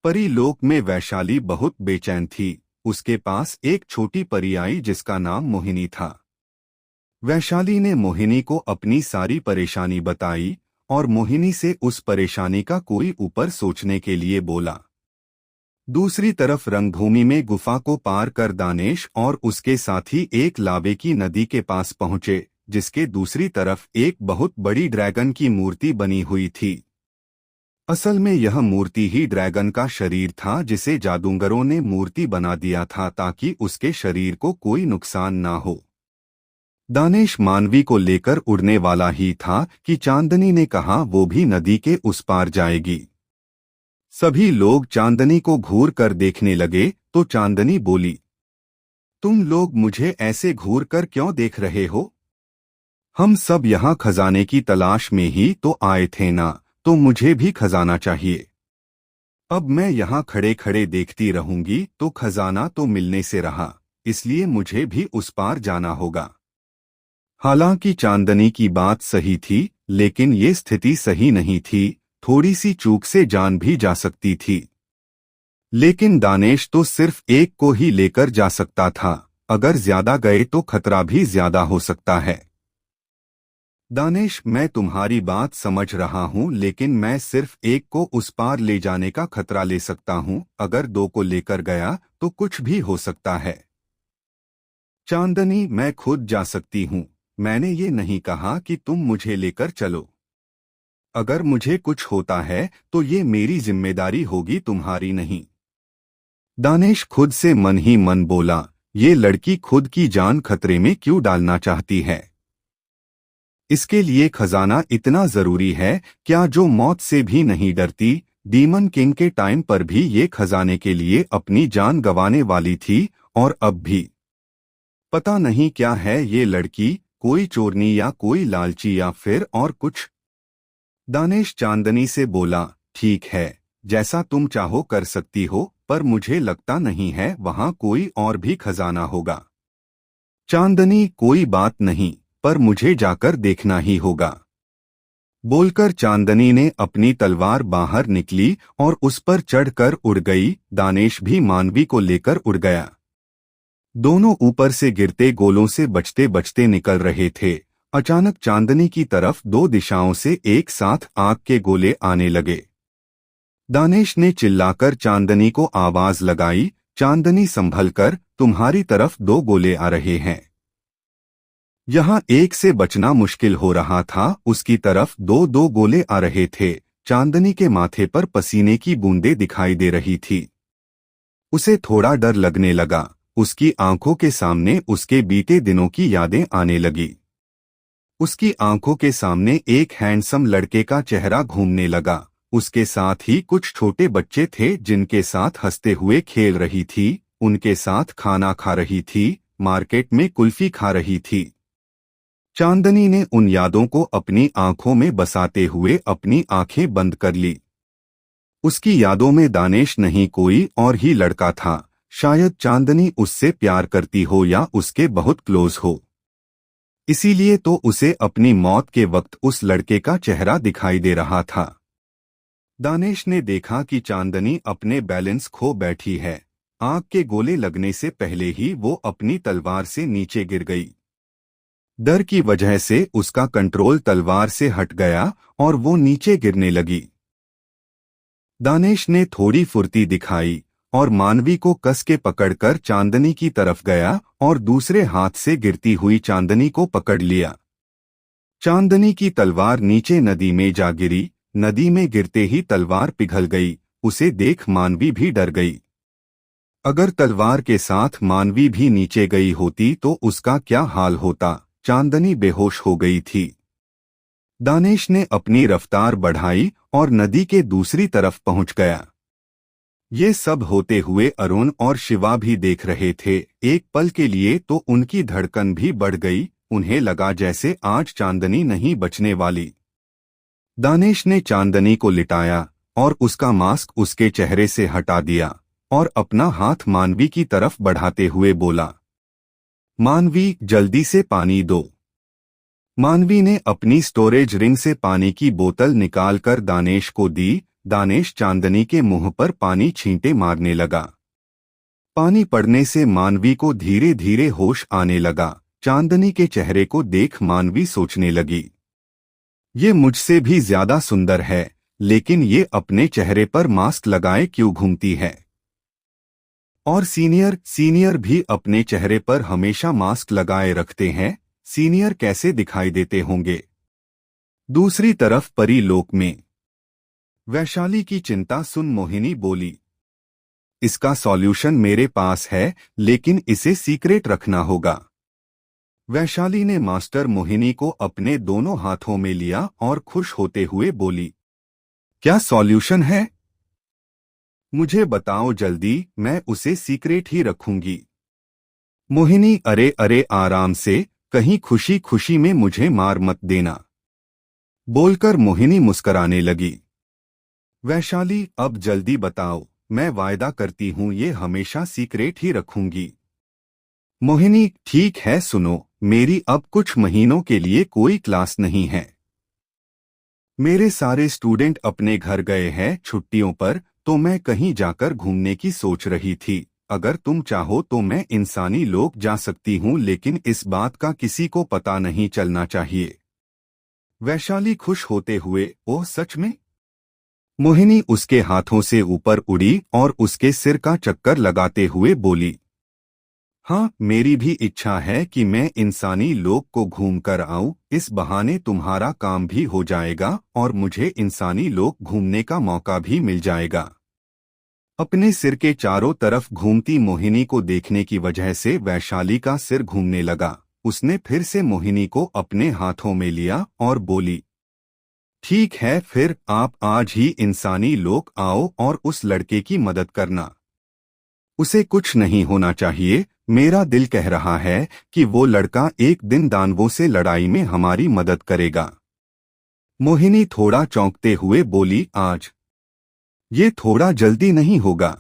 परीलोक में वैशाली बहुत बेचैन थी। उसके पास एक छोटी परी आई जिसका नाम मोहिनी था। वैशाली ने मोहिनी को अपनी सारी परेशानी बताई और मोहिनी से उस परेशानी का कोई ऊपर सोचने के लिए बोला। दूसरी तरफ रंगभूमि में गुफा को पार कर दानेश और उसके साथी एक लावे की नदी के पास पहुंचे, जिसके दूसरी तरफ एक बहुत बड़ी ड्रैगन की मूर्ति बनी हुई थी। असल में यह मूर्ति ही ड्रैगन का शरीर था, जिसे जादूगरों ने मूर्ति बना दिया था ताकि उसके शरीर को कोई नुकसान ना हो। दानेश मानवी को लेकर उड़ने वाला ही था कि चांदनी ने कहा वो भी नदी के उस पार जाएगी। सभी लोग चांदनी को घूर कर देखने लगे तो चांदनी बोली, तुम लोग मुझे ऐसे घूर कर क्यों देख रहे हो? हम सब यहाँ खजाने की तलाश में ही तो आए थे ना, तो मुझे भी खजाना चाहिए। अब मैं यहाँ खड़े खड़े देखती रहूंगी तो खजाना तो मिलने से रहा, इसलिए मुझे भी उस पार जाना होगा। हालांकि चांदनी की बात सही थी, लेकिन ये स्थिति सही नहीं थी। थोड़ी सी चूक से जान भी जा सकती थी। लेकिन दानेश तो सिर्फ एक को ही लेकर जा सकता था, अगर ज्यादा गए तो खतरा भी ज्यादा हो सकता है। दानेश, मैं तुम्हारी बात समझ रहा हूँ, लेकिन मैं सिर्फ एक को उस पार ले जाने का खतरा ले सकता हूँ। अगर दो को लेकर गया तो कुछ भी हो सकता है। चांदनी, मैं खुद जा सकती हूँ। मैंने ये नहीं कहा कि तुम मुझे लेकर चलो। अगर मुझे कुछ होता है तो ये मेरी जिम्मेदारी होगी, तुम्हारी नहीं। दानेश खुद से मन ही मन बोला, ये लड़की खुद की जान खतरे में क्यों डालना चाहती है? इसके लिए खजाना इतना जरूरी है क्या, जो मौत से भी नहीं डरती? डीमन किंग के टाइम पर भी ये खजाने के लिए अपनी जान गंवाने वाली थी, और अब भी। पता नहीं क्या है ये लड़की, कोई चोरनी या कोई लालची या फिर और कुछ। दानेश चांदनी से बोला, ठीक है, जैसा तुम चाहो कर सकती हो, पर मुझे लगता नहीं है वहां कोई और भी खजाना होगा। चांदनी, कोई बात नहीं, पर मुझे जाकर देखना ही होगा। बोलकर चांदनी ने अपनी तलवार बाहर निकली और उस पर चढ़कर उड़ गई। दानेश भी मानवी को लेकर उड़ गया। दोनों ऊपर से गिरते गोलों से बचते बचते निकल रहे थे। अचानक चांदनी की तरफ दो दिशाओं से एक साथ आग के गोले आने लगे। दानेश ने चिल्लाकर चांदनी को आवाज लगाई, चांदनी संभल कर, तुम्हारी तरफ दो गोले आ रहे हैं। यहाँ एक से बचना मुश्किल हो रहा था, उसकी तरफ दो दो गोले आ रहे थे। चांदनी के माथे पर पसीने की बूंदें दिखाई दे रही थी। उसे थोड़ा डर लगने लगा। उसकी आंखों के सामने उसके बीते दिनों की यादें आने लगी। उसकी आंखों के सामने एक हैंडसम लड़के का चेहरा घूमने लगा। उसके साथ ही कुछ छोटे बच्चे थे जिनके साथ हंसते हुए खेल रही थी, उनके साथ खाना खा रही थी, मार्केट में कुल्फी खा रही थी। चांदनी ने उन यादों को अपनी आंखों में बसाते हुए अपनी आंखें बंद कर ली। उसकी यादों में दानेश नहीं, कोई और ही लड़का था। शायद चांदनी उससे प्यार करती हो या उसके बहुत क्लोज हो, इसीलिए तो उसे अपनी मौत के वक्त उस लड़के का चेहरा दिखाई दे रहा था। दानेश ने देखा कि चांदनी अपने बैलेंस खो बैठी है। आग के गोले लगने से पहले ही वो अपनी तलवार से नीचे गिर गई। डर की वजह से उसका कंट्रोल तलवार से हट गया और वो नीचे गिरने लगी। दानेश ने थोड़ी फुर्ती दिखाई और मानवी को कस के पकड़कर चांदनी की तरफ गया और दूसरे हाथ से गिरती हुई चांदनी को पकड़ लिया। चांदनी की तलवार नीचे नदी में जा गिरी। नदी में गिरते ही तलवार पिघल गई। उसे देख मानवी भी डर गई। अगर तलवार के साथ मानवी भी नीचे गई होती तो उसका क्या हाल होता? चांदनी बेहोश हो गई थी। दानेश ने अपनी रफ्तार बढ़ाई और नदी के दूसरी तरफ पहुंच गया। ये सब होते हुए अरुण और शिवा भी देख रहे थे। एक पल के लिए तो उनकी धड़कन भी बढ़ गई। उन्हें लगा जैसे आज चांदनी नहीं बचने वाली। दानेश ने चांदनी को लिटाया और उसका मास्क उसके चेहरे से हटा दिया और अपना हाथ मानवी की तरफ बढ़ाते हुए बोला, मानवी, जल्दी से पानी दो। मानवी ने अपनी स्टोरेज रिंग से पानी की बोतल निकालकर दानेश को दी। दानेश चांदनी के मुंह पर पानी छींटे मारने लगा। पानी पड़ने से मानवी को धीरे धीरे होश आने लगा। चांदनी के चेहरे को देख मानवी सोचने लगी, ये मुझसे भी ज्यादा सुंदर है, लेकिन ये अपने चेहरे पर मास्क लगाए क्यों घूमती है? और सीनियर भी अपने चेहरे पर हमेशा मास्क लगाए रखते हैं, सीनियर कैसे दिखाई देते होंगे? दूसरी तरफ परीलोक में वैशाली की चिंता सुन मोहिनी बोली, इसका सॉल्यूशन मेरे पास है, लेकिन इसे सीक्रेट रखना होगा। वैशाली ने मास्टर मोहिनी को अपने दोनों हाथों में लिया और खुश होते हुए बोली, क्या सॉल्यूशन है? मुझे बताओ जल्दी, मैं उसे सीक्रेट ही रखूंगी। मोहिनी, अरे अरे आराम से, कहीं खुशी खुशी में मुझे मार मत देना, बोलकर मोहिनी मुस्कराने लगी। वैशाली, अब जल्दी बताओ, मैं वायदा करती हूँ ये हमेशा सीक्रेट ही रखूंगी। मोहिनी, ठीक है, सुनो, मेरी अब कुछ महीनों के लिए कोई क्लास नहीं है। मेरे सारे स्टूडेंट अपने घर गए हैं छुट्टियों पर, तो मैं कहीं जाकर घूमने की सोच रही थी। अगर तुम चाहो तो मैं इंसानी लोक जा सकती हूँ, लेकिन इस बात का किसी को पता नहीं चलना चाहिए। वैशाली खुश होते हुए, ओह सच में? मोहिनी उसके हाथों से ऊपर उड़ी और उसके सिर का चक्कर लगाते हुए बोली, हाँ, मेरी भी इच्छा है कि मैं इंसानी लोक को घूम कर आऊं, इस बहाने तुम्हारा काम भी हो जाएगा और मुझे इंसानी लोक घूमने का मौका भी मिल जाएगा। अपने सिर के चारों तरफ घूमती मोहिनी को देखने की वजह से वैशाली का सिर घूमने लगा। उसने फिर से मोहिनी को अपने हाथों में लिया और बोली, ठीक है, फिर आप आज ही इंसानी लोक आओ और उस लड़के की मदद करना। उसे कुछ नहीं होना चाहिए, मेरा दिल कह रहा है कि वो लड़का एक दिन दानवों से लड़ाई में हमारी मदद करेगा। मोहिनी थोड़ा चौंकते हुए बोली, आज? ये थोड़ा जल्दी नहीं होगा?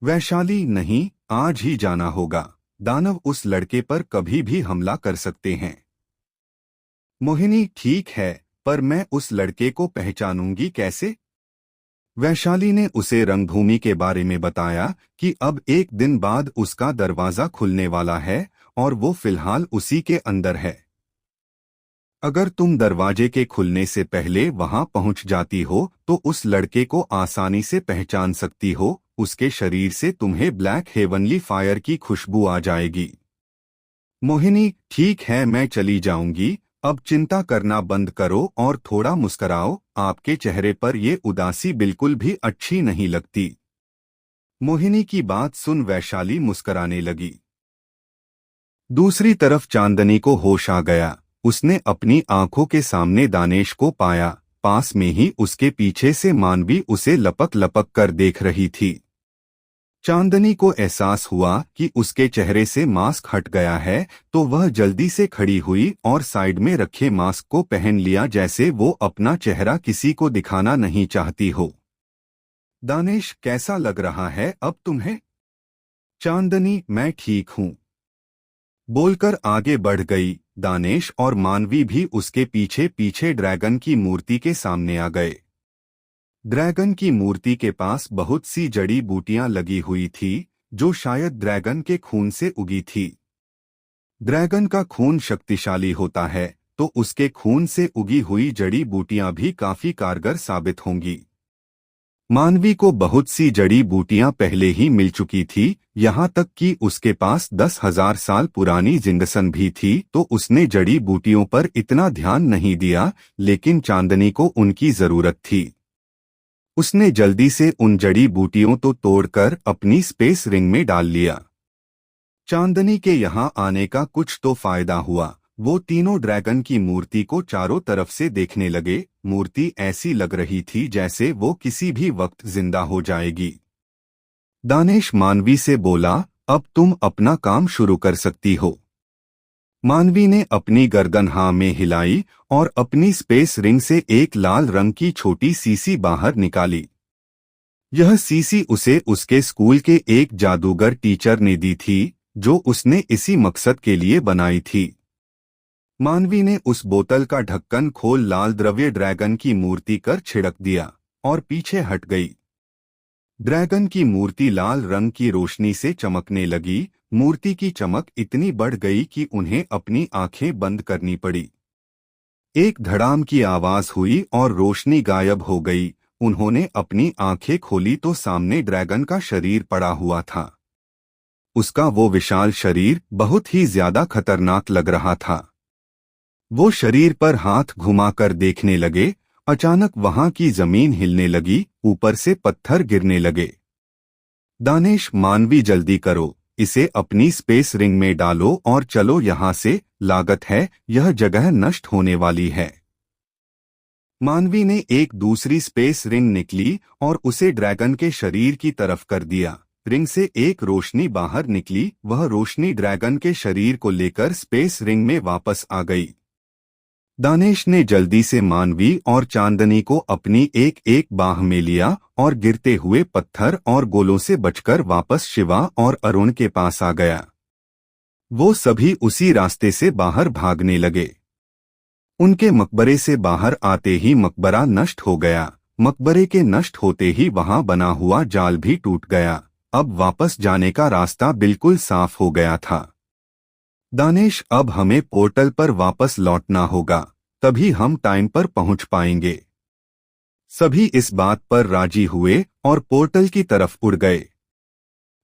वैशाली, नहीं, आज ही जाना होगा। दानव उस लड़के पर कभी भी हमला कर सकते हैं। मोहिनी, ठीक है, पर मैं उस लड़के को पहचानूंगी कैसे? वैशाली ने उसे रंगभूमि के बारे में बताया कि अब एक दिन बाद उसका दरवाजा खुलने वाला है और वो फिलहाल उसी के अंदर है। अगर तुम दरवाजे के खुलने से पहले वहां पहुंच जाती हो तो उस लड़के को आसानी से पहचान सकती हो। उसके शरीर से तुम्हें ब्लैक हेवनली फायर की खुशबू आ जाएगी। मोहिनी, ठीक है, मैं चली जाऊंगी। अब चिंता करना बंद करो और थोड़ा मुस्कराओ, आपके चेहरे पर ये उदासी बिल्कुल भी अच्छी नहीं लगती। मोहिनी की बात सुन वैशाली मुस्कराने लगी। दूसरी तरफ चांदनी को होश आ गया। उसने अपनी आंखों के सामने दानेश को पाया। पास में ही उसके पीछे से मानवी उसे लपक लपक कर देख रही थी। चांदनी को एहसास हुआ कि उसके चेहरे से मास्क हट गया है, तो वह जल्दी से खड़ी हुई और साइड में रखे मास्क को पहन लिया, जैसे वो अपना चेहरा किसी को दिखाना नहीं चाहती हो। दानेश, कैसा लग रहा है अब तुम्हें? चांदनी, मैं ठीक हूँ, बोलकर आगे बढ़ गई। दानेश और मानवी भी उसके पीछे पीछे ड्रैगन की मूर्ति के सामने आ गए। ड्रैगन की मूर्ति के पास बहुत सी जड़ी बूटियां लगी हुई थी, जो शायद ड्रैगन के खून से उगी थी। ड्रैगन का खून शक्तिशाली होता है, तो उसके खून से उगी हुई जड़ी बूटियां भी काफी कारगर साबित होंगी। मानवी को बहुत सी जड़ी बूटियां पहले ही मिल चुकी थी, यहाँ तक कि उसके पास 10,000 साल पुरानी जिंदसन भी थी, तो उसने जड़ी बूटियों पर इतना ध्यान नहीं दिया, लेकिन चांदनी को उनकी जरूरत थी। उसने जल्दी से उन जड़ी बूटियों तो तोड़कर अपनी स्पेस रिंग में डाल लिया। चांदनी के यहाँ आने का कुछ तो फायदा हुआ। वो तीनों ड्रैगन की मूर्ति को चारों तरफ से देखने लगे। मूर्ति ऐसी लग रही थी जैसे वो किसी भी वक्त जिंदा हो जाएगी। दानेश मानवी से बोला, अब तुम अपना काम शुरू कर सकती हो। मानवी ने अपनी गर्दन हाँ में हिलाई और अपनी स्पेस रिंग से एक लाल रंग की छोटी सीसी बाहर निकाली। यह सीसी उसे उसके स्कूल के एक जादूगर टीचर ने दी थी, जो उसने इसी मकसद के लिए बनाई थी। मानवी ने उस बोतल का ढक्कन खोल लाल द्रव्य ड्रैगन की मूर्ति कर छिड़क दिया। और पीछे हट गई। ड्रैगन की मूर्ति लाल रंग की रोशनी से चमकने लगी। मूर्ति की चमक इतनी बढ़ गई कि उन्हें अपनी आंखें बंद करनी पड़ी। एक धड़ाम की आवाज हुई और रोशनी गायब हो गई। उन्होंने अपनी आंखें खोली तो सामने ड्रैगन का शरीर पड़ा हुआ था। उसका वो विशाल शरीर बहुत ही ज्यादा खतरनाक लग रहा था। वो शरीर पर हाथ घुमाकर देखने लगे। अचानक वहां की जमीन हिलने लगी, ऊपर से पत्थर गिरने लगे। दानेश, मानवी, जल्दी करो, इसे अपनी स्पेस रिंग में डालो और चलो यहाँ से, लागत है, यह जगह नष्ट होने वाली है। मानवी ने एक दूसरी स्पेस रिंग निकली और उसे ड्रैगन के शरीर की तरफ कर दिया। रिंग से एक रोशनी बाहर निकली। वह रोशनी ड्रैगन के शरीर को लेकर स्पेस रिंग में वापस आ गई। दानेश ने जल्दी से मानवी और चांदनी को अपनी एक एक बाह में लिया और गिरते हुए पत्थर और गोलों से बचकर वापस शिवा और अरुण के पास आ गया। वो सभी उसी रास्ते से बाहर भागने लगे। उनके मकबरे से बाहर आते ही मकबरा नष्ट हो गया। मकबरे के नष्ट होते ही वहां बना हुआ जाल भी टूट गया। अब वापस जाने का रास्ता बिल्कुल साफ हो गया था। दानेश, अब हमें पोर्टल पर वापस लौटना होगा, तभी हम टाइम पर पहुंच पाएंगे। सभी इस बात पर राजी हुए और पोर्टल की तरफ उड़ गए।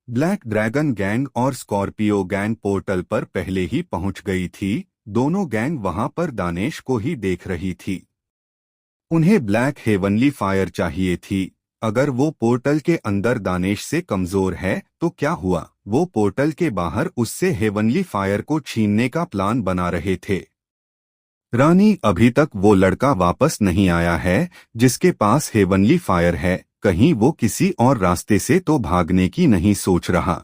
ब्लैक ड्रैगन गैंग और स्कॉर्पियो गैंग पोर्टल पर पहले ही पहुंच गई थी। दोनों गैंग वहां पर दानेश को ही देख रही थी। उन्हें ब्लैक हेवनली फायर चाहिए थी। अगर वो पोर्टल के अंदर दानेश से कमजोर है तो क्या हुआ, वो पोर्टल के बाहर उससे हेवनली फायर को छीनने का प्लान बना रहे थे। रानी, अभी तक वो लड़का वापस नहीं आया है जिसके पास हेवनली फायर है। कहीं वो किसी और रास्ते से तो भागने की नहीं सोच रहा।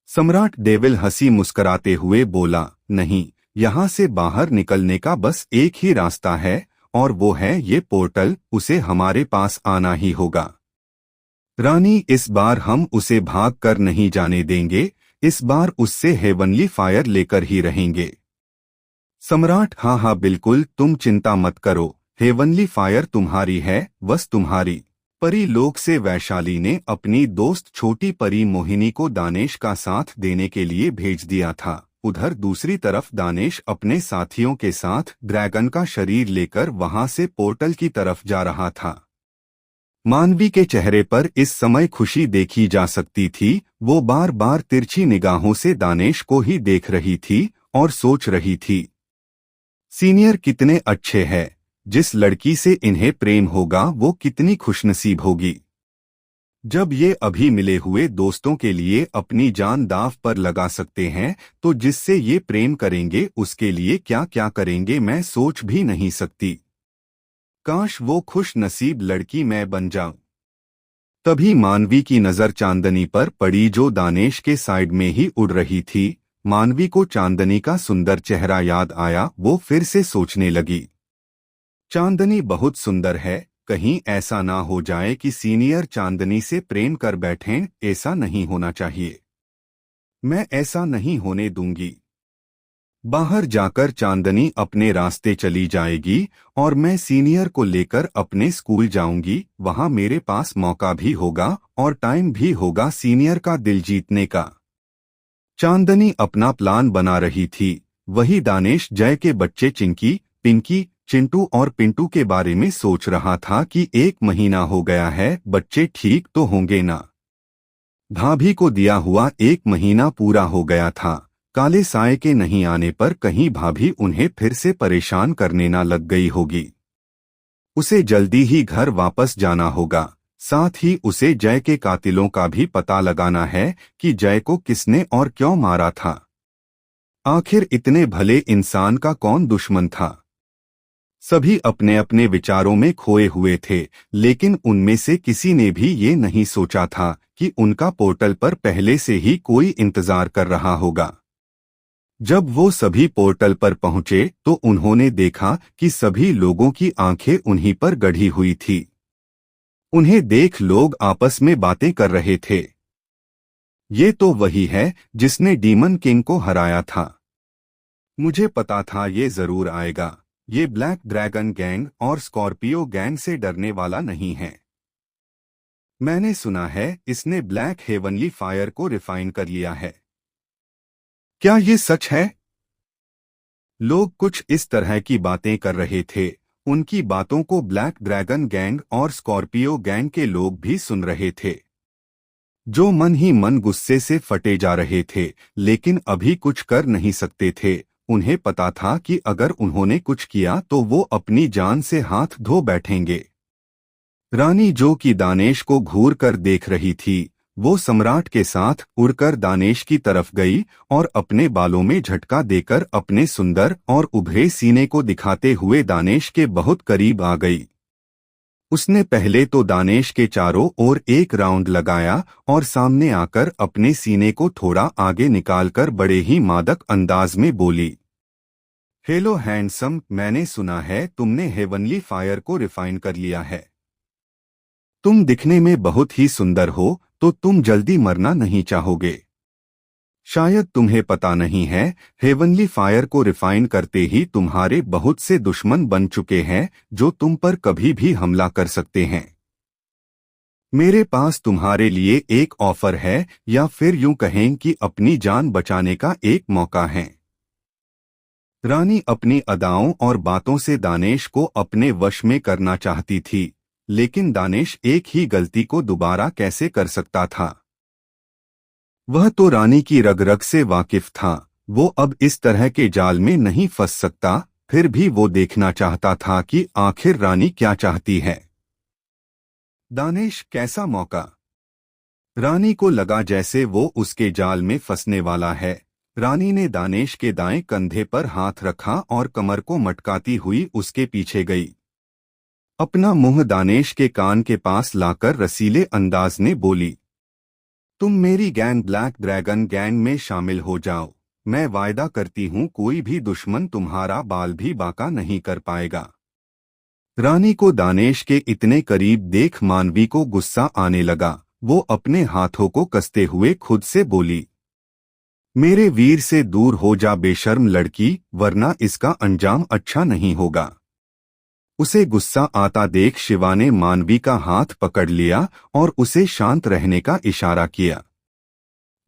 सम्राट डेविल हंसी मुस्कराते हुए बोला, नहीं, यहाँ से बाहर निकलने का बस एक ही रास्ता है और वो है ये पोर्टल। उसे हमारे पास आना ही होगा। रानी, इस बार हम उसे भाग कर नहीं जाने देंगे। इस बार उससे हेवनली फायर लेकर ही रहेंगे। सम्राट, हाँ हाँ बिल्कुल, तुम चिंता मत करो। हेवनली फायर तुम्हारी है, बस तुम्हारी। परी लोक से वैशाली ने अपनी दोस्त छोटी परी मोहिनी को दानेश का साथ देने के लिए भेज दिया था। उधर दूसरी तरफ दानेश अपने साथियों के साथ ड्रैगन का शरीर लेकर वहां से पोर्टल की तरफ जा रहा था। मानवी के चेहरे पर इस समय खुशी देखी जा सकती थी। वो बार बार तिरछी निगाहों से दानेश को ही देख रही थी और सोच रही थी, सीनियर कितने अच्छे हैं। जिस लड़की से इन्हें प्रेम होगा वो कितनी खुशनसीब होगी। जब ये अभी मिले हुए दोस्तों के लिए अपनी जान दांव पर लगा सकते हैं तो जिससे ये प्रेम करेंगे उसके लिए क्या क्या करेंगे मैं सोच भी नहीं सकती। काश वो खुश नसीब लड़की मैं बन जाऊं। तभी मानवी की नजर चांदनी पर पड़ी जो दानेश के साइड में ही उड़ रही थी। मानवी को चांदनी का सुंदर चेहरा याद आया। वो फिर से सोचने लगी, चांदनी बहुत सुंदर है। कहीं ऐसा ना हो जाए कि सीनियर चांदनी से प्रेम कर बैठें। ऐसा नहीं होना चाहिए। मैं ऐसा नहीं होने दूंगी। बाहर जाकर चांदनी अपने रास्ते चली जाएगी और मैं सीनियर को लेकर अपने स्कूल जाऊंगी। वहां मेरे पास मौका भी होगा और टाइम भी होगा सीनियर का दिल जीतने का। चांदनी अपना प्लान बना रही थी। वही दानेश जय के बच्चे चिंकी, पिंकी, चिंटू और पिंटू के बारे में सोच रहा था कि 1 महीना हो गया है, बच्चे ठीक तो होंगे ना। भाभी को दिया हुआ 1 महीना पूरा हो गया था। काले साए के नहीं आने पर कहीं भाभी उन्हें फिर से परेशान करने ना लग गई होगी। उसे जल्दी ही घर वापस जाना होगा। साथ ही उसे जय के कातिलों का भी पता लगाना है कि जय को किसने और क्यों मारा था। आखिर इतने भले इंसान का कौन दुश्मन था। सभी अपने अपने विचारों में खोए हुए थे, लेकिन उनमें से किसी ने भी ये नहीं सोचा था कि उनका पोर्टल पर पहले से ही कोई इंतजार कर रहा होगा। जब वो सभी पोर्टल पर पहुंचे तो उन्होंने देखा कि सभी लोगों की आंखें उन्हीं पर गड़ी हुई थी। उन्हें देख लोग आपस में बातें कर रहे थे। ये तो वही है जिसने डीमन किंग को हराया था। मुझे पता था ये जरूर आएगा। ये ब्लैक ड्रैगन गैंग और स्कॉर्पियो गैंग से डरने वाला नहीं है। मैंने सुना है इसने ब्लैक हेवनली फायर को रिफाइन कर लिया है। क्या ये सच है? लोग कुछ इस तरह की बातें कर रहे थे। उनकी बातों को ब्लैक ड्रैगन गैंग और स्कॉर्पियो गैंग के लोग भी सुन रहे थे, जो मन ही मन गुस्से से फटे जा रहे थे, लेकिन अभी कुछ कर नहीं सकते थे। उन्हें पता था कि अगर उन्होंने कुछ किया तो वो अपनी जान से हाथ धो बैठेंगे। रानी जो कि दानेश को घूर कर देख रही थी, वो सम्राट के साथ उड़कर दानेश की तरफ गई और अपने बालों में झटका देकर अपने सुंदर और उभरे सीने को दिखाते हुए दानेश के बहुत करीब आ गई। उसने पहले तो दानेश के चारों ओर एक राउंड लगाया और सामने आकर अपने सीने को थोड़ा आगे निकालकर बड़े ही मादक अंदाज में बोली, हेलो हैंडसम, मैंने सुना है तुमने हेवनली फायर को रिफाइन कर लिया है। तुम दिखने में बहुत ही सुंदर हो, तो तुम जल्दी मरना नहीं चाहोगे। शायद तुम्हें पता नहीं है, हेवनली फायर को रिफाइन करते ही तुम्हारे बहुत से दुश्मन बन चुके हैं जो तुम पर कभी भी हमला कर सकते हैं। मेरे पास तुम्हारे लिए एक ऑफर है, या फिर यूं कहें कि अपनी जान बचाने का एक मौका है। रानी अपनी अदाओं और बातों से दानेश को अपने वश में करना चाहती थी, लेकिन दानेश एक ही गलती को दोबारा कैसे कर सकता था। वह तो रानी की रग रग से वाकिफ था। वो अब इस तरह के जाल में नहीं फंस सकता। फिर भी वो देखना चाहता था कि आखिर रानी क्या चाहती है। दानेश कैसा मौका? रानी को लगा जैसे वो उसके जाल में फंसने वाला है। रानी ने दानेश के दाएं कंधे पर हाथ रखा और कमर को मटकाती हुई उसके पीछे गई। अपना मुंह दानेश के कान के पास लाकर रसीले अंदाज में बोली, तुम मेरी गैंग ब्लैक ड्रैगन गैंग में शामिल हो जाओ। मैं वायदा करती हूँ कोई भी दुश्मन तुम्हारा बाल भी बांका नहीं कर पाएगा। रानी को दानेश के इतने करीब देख मानवी को गुस्सा आने लगा। वो अपने हाथों को कसते हुए खुद से बोली, मेरे वीर से दूर हो जा बेशर्म लड़की, वरना इसका अंजाम अच्छा नहीं होगा। उसे गुस्सा आता देख शिवा ने मानवी का हाथ पकड़ लिया और उसे शांत रहने का इशारा किया।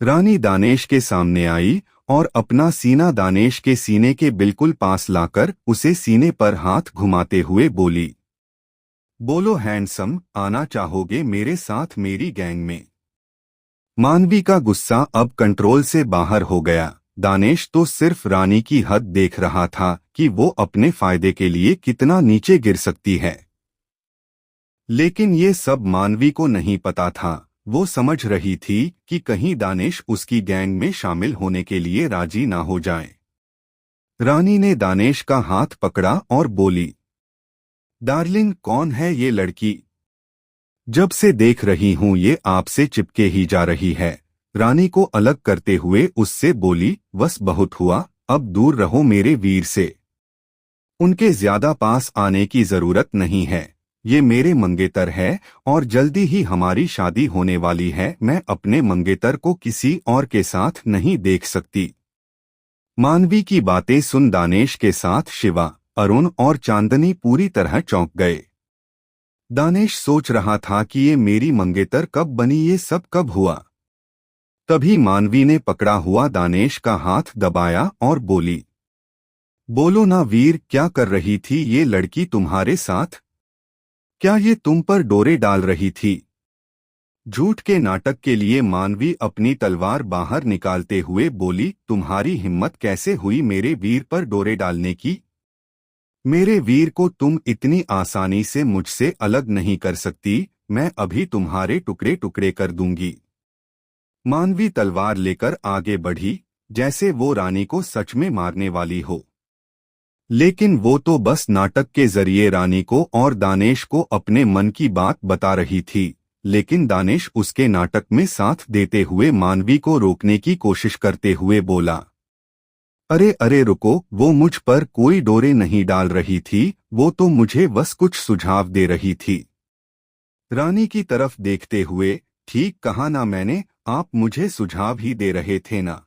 रानी दानेश के सामने आई और अपना सीना दानेश के सीने के बिल्कुल पास लाकर उसे सीने पर हाथ घुमाते हुए बोली, बोलो हैंडसम, आना चाहोगे मेरे साथ मेरी गैंग में? मानवी का गुस्सा अब कंट्रोल से बाहर हो गया। दानेश तो सिर्फ रानी की हद देख रहा था कि वो अपने फायदे के लिए कितना नीचे गिर सकती है। लेकिन ये सब मानवी को नहीं पता था। वो समझ रही थी कि कहीं दानेश उसकी गैंग में शामिल होने के लिए राजी ना हो जाए। रानी ने दानेश का हाथ पकड़ा और बोली, डार्लिंग, कौन है ये लड़की? जब से देख रही हूं ये आपसे चिपके ही जा रही है। रानी को अलग करते हुए उससे बोली, बस बहुत हुआ, अब दूर रहो मेरे वीर से। उनके ज्यादा पास आने की जरूरत नहीं है। ये मेरे मंगेतर है और जल्दी ही हमारी शादी होने वाली है। मैं अपने मंगेतर को किसी और के साथ नहीं देख सकती। मानवी की बातें सुन दानेश के साथ शिवा, अरुण और चांदनी पूरी तरह चौंक गए। दानेश सोच रहा था कि ये मेरी मंगेतर कब बनी, ये सब कब हुआ। तभी मानवी ने पकड़ा हुआ दानेश का हाथ दबाया और बोली, बोलो ना वीर, क्या कर रही थी ये लड़की तुम्हारे साथ? क्या ये तुम पर डोरे डाल रही थी? झूठ के नाटक के लिए मानवी अपनी तलवार बाहर निकालते हुए बोली, तुम्हारी हिम्मत कैसे हुई मेरे वीर पर डोरे डालने की? मेरे वीर को तुम इतनी आसानी से मुझसे अलग नहीं कर सकती। मैं अभी तुम्हारे टुकड़े टुकड़े कर दूंगी। मानवी तलवार लेकर आगे बढ़ी, जैसे वो रानी को सच में मारने वाली हो। लेकिन वो तो बस नाटक के जरिए रानी को और दानेश को अपने मन की बात बता रही थी। लेकिन दानेश उसके नाटक में साथ देते हुए मानवी को रोकने की कोशिश करते हुए बोला, अरे अरे रुको, वो मुझ पर कोई डोरे नहीं डाल रही थी, वो तो मुझे बस कुछ सुझाव दे रही थी। रानी की तरफ देखते हुए, ठीक कहा ना मैंने, आप मुझे सुझाव ही दे रहे थे ना?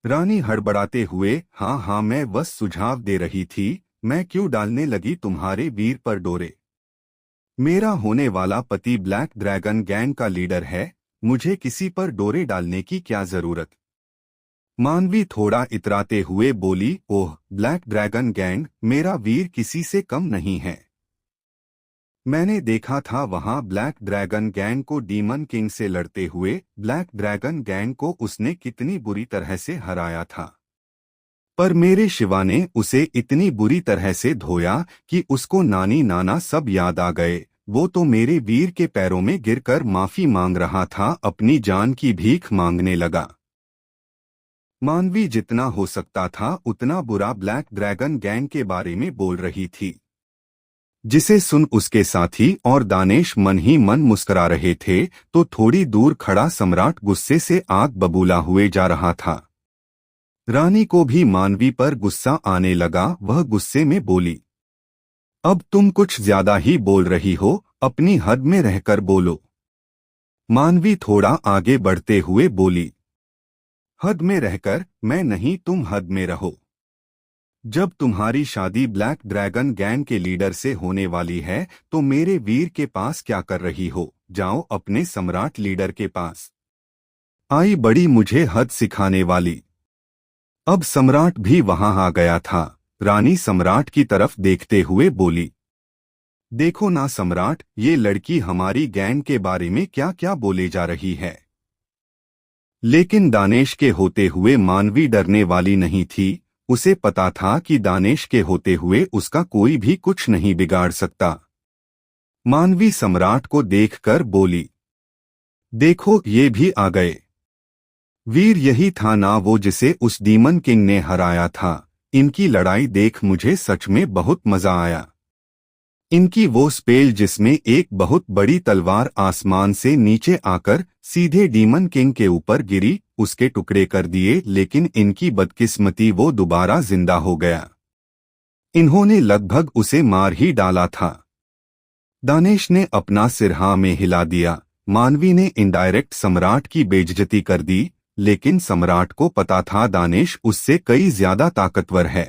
रानी हड़बड़ाते हुए, हाँ हाँ मैं बस सुझाव दे रही थी, मैं क्यों डालने लगी तुम्हारे वीर पर डोरे? मेरा होने वाला पति ब्लैक ड्रैगन गैंग का लीडर है, मुझे किसी पर डोरे डालने की क्या जरूरत? मानवी थोड़ा इतराते हुए बोली, ओह ब्लैक ड्रैगन गैंग, मेरा वीर किसी से कम नहीं है। मैंने देखा था वहां ब्लैक ड्रैगन गैंग को डीमन किंग से लड़ते हुए। ब्लैक ड्रैगन गैंग को उसने कितनी बुरी तरह से हराया था, पर मेरे शिवा ने उसे इतनी बुरी तरह से धोया कि उसको नानी नाना सब याद आ गए। वो तो मेरे वीर के पैरों में गिरकर माफी मांग रहा था, अपनी जान की भीख मांगने लगा। मानवी जितना हो सकता था उतना बुरा ब्लैक ड्रैगन गैंग के बारे में बोल रही थी, जिसे सुन उसके साथी और दानेश मन ही मन मुस्कुरा रहे थे, तो थोड़ी दूर खड़ा सम्राट गुस्से से आग बबूला हुए जा रहा था। रानी को भी मानवी पर गुस्सा आने लगा। वह गुस्से में बोली, अब तुम कुछ ज्यादा ही बोल रही हो, अपनी हद में रहकर बोलो। मानवी थोड़ा आगे बढ़ते हुए बोली, हद में रहकर? मैं नहीं, तुम हद में रहो। जब तुम्हारी शादी ब्लैक ड्रैगन गैंग के लीडर से होने वाली है तो मेरे वीर के पास क्या कर रही हो? जाओ अपने सम्राट लीडर के पास। आई बड़ी मुझे हद सिखाने वाली। अब सम्राट भी वहां आ गया था। रानी सम्राट की तरफ देखते हुए बोली, देखो ना सम्राट, ये लड़की हमारी गैंग के बारे में क्या क्या बोले जा रही है। लेकिन दानेश के होते हुए मानवी डरने वाली नहीं थी। उसे पता था कि दानेश के होते हुए उसका कोई भी कुछ नहीं बिगाड़ सकता। मानवी सम्राट को देखकर बोली, देखो ये भी आ गए। वीर यही था ना वो जिसे उस डीमन किंग ने हराया था। इनकी लड़ाई देख मुझे सच में बहुत मजा आया। इनकी वो स्पेल जिसमें एक बहुत बड़ी तलवार आसमान से नीचे आकर सीधे डीमन किंग के ऊपर गिरी, उसके टुकड़े कर दिए, लेकिन इनकी बदकिस्मती वो दोबारा जिंदा हो गया। इन्होंने लगभग उसे मार ही डाला था। दानेश ने अपना सिर हाँ में हिला दिया। मानवी ने इनडायरेक्ट सम्राट की बेइज्जती कर दी, लेकिन सम्राट को पता था दानेश उससे कई ज्यादा ताकतवर है।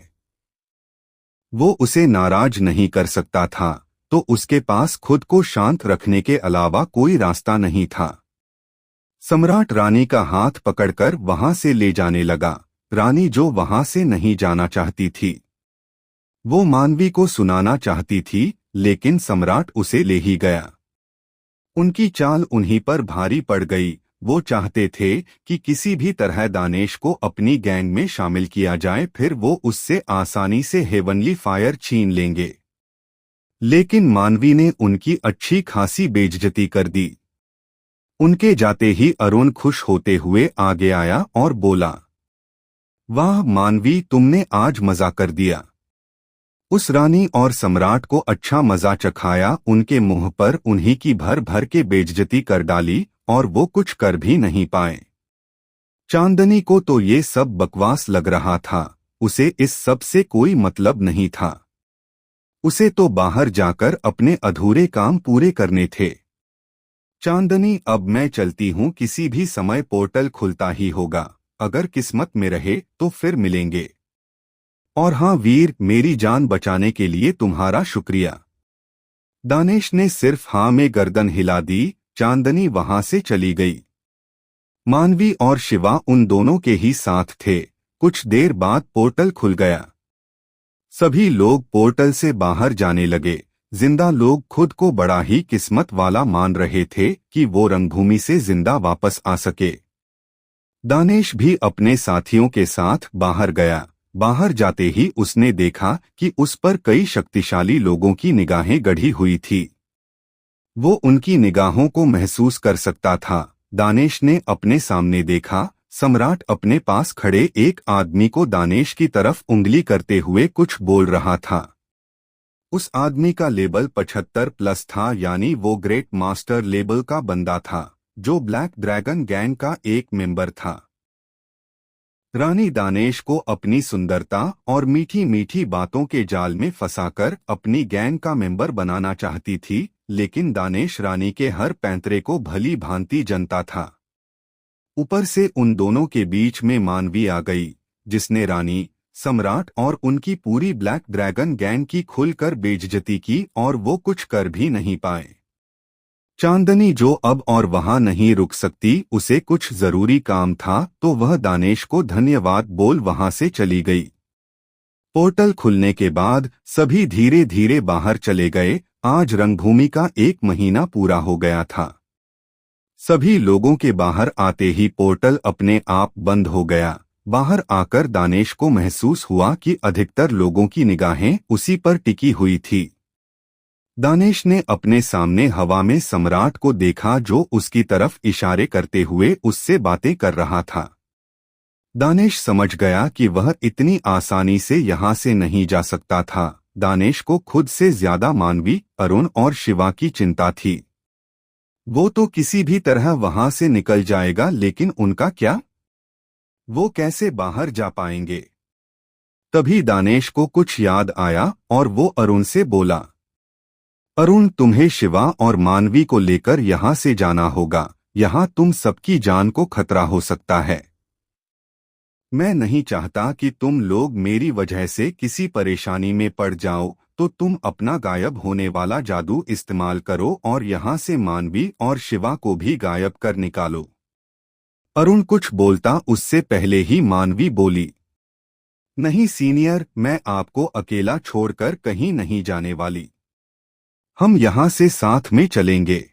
वो उसे नाराज नहीं कर सकता था, तो उसके पास खुद को शांत रखने के अलावा कोई रास्ता नहीं था। सम्राट रानी का हाथ पकड़कर वहां से ले जाने लगा। रानी जो वहां से नहीं जाना चाहती थी, वो मानवी को सुनाना चाहती थी, लेकिन सम्राट उसे ले ही गया। उनकी चाल उन्हीं पर भारी पड़ गई। वो चाहते थे कि किसी भी तरह दानेश को अपनी गैंग में शामिल किया जाए, फिर वो उससे आसानी से हेवनली फायर छीन लेंगे। लेकिन मानवी ने उनकी अच्छी खासी बेइज्जती कर दी। उनके जाते ही अरुण खुश होते हुए आगे आया और बोला, वाह मानवी, तुमने आज मजा कर दिया। उस रानी और सम्राट को अच्छा मजा चखाया। उनके मुंह पर उन्हीं की भर भर के बेइज्जती कर डाली और वो कुछ कर भी नहीं पाए। चांदनी को तो ये सब बकवास लग रहा था। उसे इस सब से कोई मतलब नहीं था। उसे तो बाहर जाकर अपने अधूरे काम पूरे करने थे। चांदनी, अब मैं चलती हूँ, किसी भी समय पोर्टल खुलता ही होगा। अगर किस्मत में रहे तो फिर मिलेंगे। और हाँ वीर, मेरी जान बचाने के लिए तुम्हारा शुक्रिया। दानेश ने सिर्फ हाँ में गर्दन हिला दी। चांदनी वहां से चली गई। मानवी और शिवा उन दोनों के ही साथ थे। कुछ देर बाद पोर्टल खुल गया। सभी लोग पोर्टल से बाहर जाने लगे। जिंदा लोग खुद को बड़ा ही किस्मत वाला मान रहे थे कि वो रंगभूमि से जिंदा वापस आ सके। दानेश भी अपने साथियों के साथ बाहर गया। बाहर जाते ही उसने देखा कि उस पर कई शक्तिशाली लोगों की निगाहें गड़ी हुई थी। वो उनकी निगाहों को महसूस कर सकता था। दानेश ने अपने सामने देखा, सम्राट अपने पास खड़े एक आदमी को दानेश की तरफ उंगली करते हुए कुछ बोल रहा था। उस आदमी का लेबल 75+ था, यानी वो ग्रेट मास्टर लेबल का बंदा था, जो ब्लैक ड्रैगन गैंग का एक मेंबर था। रानी दानेश को अपनी सुंदरता और मीठी मीठी बातों के जाल में फंसाकर अपनी गैंग का मेंबर बनाना चाहती थी, लेकिन दानेश रानी के हर पैंतरे को भली भांति जनता था। ऊपर से उन दोनों के बीच में मानवी आ गई, जिसने रानी, सम्राट और उनकी पूरी ब्लैक ड्रैगन गैंग की खुलकर बेइज्जती की और वो कुछ कर भी नहीं पाए। चांदनी जो अब और वहां नहीं रुक सकती, उसे कुछ जरूरी काम था, तो वह दानेश को धन्यवाद बोल वहां से चली गई। पोर्टल खुलने के बाद सभी धीरे धीरे बाहर चले गए। आज रंगभूमि का 1 महीना पूरा हो गया था। सभी लोगों के बाहर आते ही पोर्टल अपने आप बंद हो गया। बाहर आकर दानेश को महसूस हुआ कि अधिकतर लोगों की निगाहें उसी पर टिकी हुई थी। दानेश ने अपने सामने हवा में सम्राट को देखा, जो उसकी तरफ इशारे करते हुए उससे बातें कर रहा था। दानेश समझ गया कि वह इतनी आसानी से यहाँ से नहीं जा सकता था। दानेश को खुद से ज्यादा मानवी, अरुण और शिवा की चिंता थी। वो तो किसी भी तरह वहां से निकल जाएगा, लेकिन उनका क्या? वो कैसे बाहर जा पाएंगे? तभी दानेश को कुछ याद आया और वो अरुण से बोला, अरुण, तुम्हें शिवा और मानवी को लेकर यहाँ से जाना होगा। यहाँ तुम सबकी जान को खतरा हो सकता है। मैं नहीं चाहता कि तुम लोग मेरी वजह से किसी परेशानी में पड़ जाओ, तो तुम अपना गायब होने वाला जादू इस्तेमाल करो और यहाँ से मानवी और शिवा को भी गायब कर निकालो। अरुण कुछ बोलता उससे पहले ही मानवी बोली, नहीं सीनियर, मैं आपको अकेला छोड़कर कहीं नहीं जाने वाली। हम यहाँ से साथ में चलेंगे।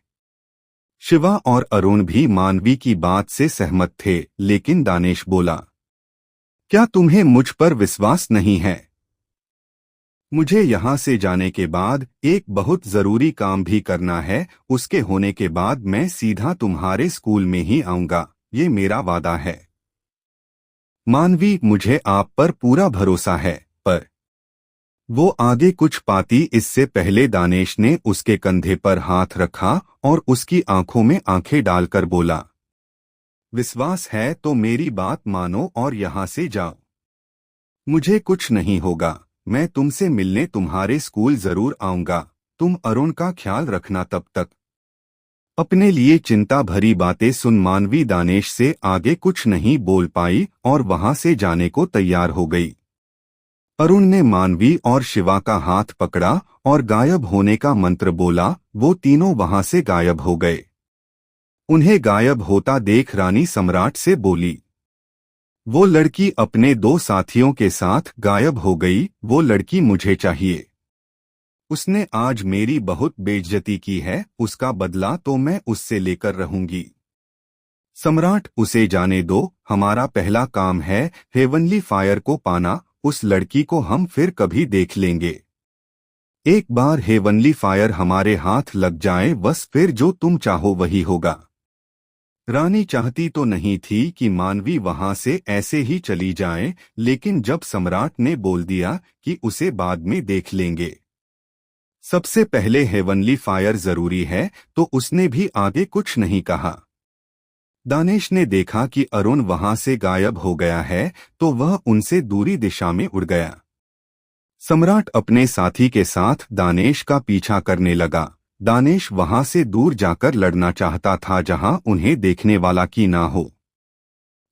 शिवा और अरुण भी मानवी की बात से सहमत थे, लेकिन दानेश बोला, क्या तुम्हें मुझ पर विश्वास नहीं है? मुझे यहाँ से जाने के बाद एक बहुत जरूरी काम भी करना है। उसके होने के बाद मैं सीधा तुम्हारे स्कूल में ही आऊंगा, ये मेरा वादा है। मानवी, मुझे आप पर पूरा भरोसा है। पर वो आगे कुछ पाती इससे पहले दानेश ने उसके कंधे पर हाथ रखा और उसकी आंखों में आंखें डालकर बोला, विश्वास है तो मेरी बात मानो और यहाँ से जाओ। मुझे कुछ नहीं होगा। मैं तुमसे मिलने तुम्हारे स्कूल जरूर आऊंगा। तुम अरुण का ख्याल रखना तब तक। अपने लिए चिंता भरी बातें सुन मानवी दानेश से आगे कुछ नहीं बोल पाई और वहां से जाने को तैयार हो गई। अरुण ने मानवी और शिवा का हाथ पकड़ा और गायब होने का मंत्र बोला। वो तीनों वहां से गायब हो गए। उन्हें गायब होता देख रानी सम्राट से बोली, वो लड़की अपने 2 साथियों के साथ गायब हो गई। वो लड़की मुझे चाहिए। उसने आज मेरी बहुत बेइज्जती की है, उसका बदला तो मैं उससे लेकर रहूंगी। सम्राट, उसे जाने दो। हमारा पहला काम है हेवनली फायर को पाना। उस लड़की को हम फिर कभी देख लेंगे। एक बार हेवनली फायर हमारे हाथ लग जाए, बस फिर जो तुम चाहो वही होगा। रानी चाहती तो नहीं थी कि मानवी वहां से ऐसे ही चली जाए, लेकिन जब सम्राट ने बोल दिया कि उसे बाद में देख लेंगे, सबसे पहले हेवनली फायर जरूरी है, तो उसने भी आगे कुछ नहीं कहा। दानेश ने देखा कि अरुण वहां से गायब हो गया है, तो वह उनसे दूरी दिशा में उड़ गया। सम्राट अपने साथी के साथ दानेश का पीछा करने लगा। दानेश वहां से दूर जाकर लड़ना चाहता था, जहां उन्हें देखने वाला की ना हो।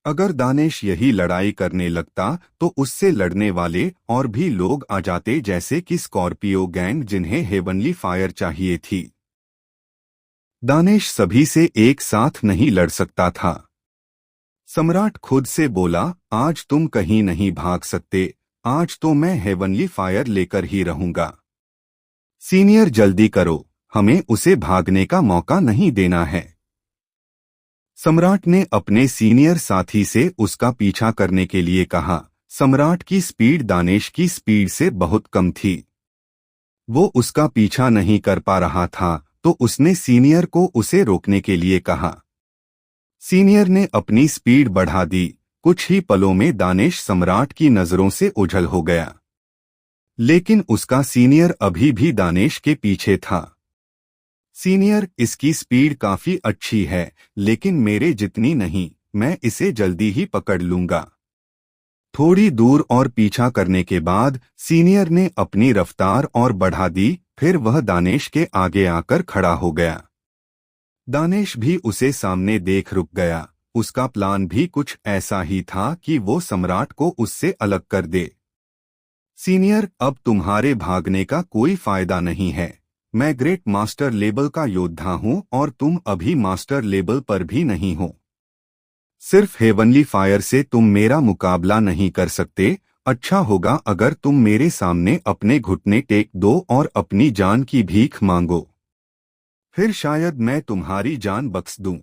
अगर दानेश यही लड़ाई करने लगता तो उससे लड़ने वाले और भी लोग आ जाते, जैसे कि स्कॉर्पियो गैंग, जिन्हें हेवनली फायर चाहिए थी। दानेश सभी से एक साथ नहीं लड़ सकता था। सम्राट खुद से बोला, आज तुम कहीं नहीं भाग सकते। आज तो मैं हेवनली फायर लेकर ही रहूंगा। सीनियर, जल्दी करो, हमें उसे भागने का मौका नहीं देना है। सम्राट ने अपने सीनियर साथी से उसका पीछा करने के लिए कहा। सम्राट की स्पीड दानेश की स्पीड से बहुत कम थी। वो उसका पीछा नहीं कर पा रहा था, तो उसने सीनियर को उसे रोकने के लिए कहा। सीनियर ने अपनी स्पीड बढ़ा दी। कुछ ही पलों में दानेश सम्राट की नजरों से ओझल हो गया, लेकिन उसका सीनियर अभी भी दानेश के पीछे था। सीनियर, इसकी स्पीड काफी अच्छी है, लेकिन मेरे जितनी नहीं। मैं इसे जल्दी ही पकड़ लूंगा। थोड़ी दूर और पीछा करने के बाद सीनियर ने अपनी रफ्तार और बढ़ा दी। फिर वह दानेश के आगे आकर खड़ा हो गया। दानेश भी उसे सामने देख रुक गया। उसका प्लान भी कुछ ऐसा ही था कि वो सम्राट को उससे अलग कर दे। सीनियर, अब तुम्हारे भागने का कोई फायदा नहीं है। मैं ग्रेट मास्टर लेवल का योद्धा हूँ और तुम अभी मास्टर लेवल पर भी नहीं हो। सिर्फ हेवनली फायर से तुम मेरा मुकाबला नहीं कर सकते। अच्छा होगा अगर तुम मेरे सामने अपने घुटने टेक दो और अपनी जान की भीख मांगो, फिर शायद मैं तुम्हारी जान बख्श दूं।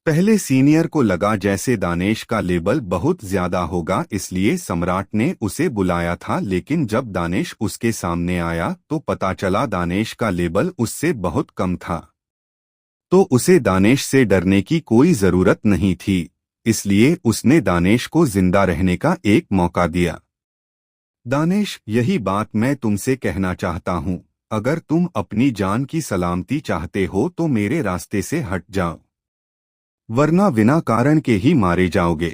पहले सीनियर को लगा जैसे दानेश का लेवल बहुत ज्यादा होगा, इसलिए सम्राट ने उसे बुलाया था, लेकिन जब दानेश उसके सामने आया तो पता चला दानेश का लेवल उससे बहुत कम था। तो उसे दानेश से डरने की कोई जरूरत नहीं थी, इसलिए उसने दानेश को जिंदा रहने का एक मौका दिया। दानेश, यही बात मैं तुमसे कहना चाहता हूँ, अगर तुम अपनी जान की सलामती चाहते हो तो मेरे रास्ते से हट जाओ, वरना बिना कारण के ही मारे जाओगे।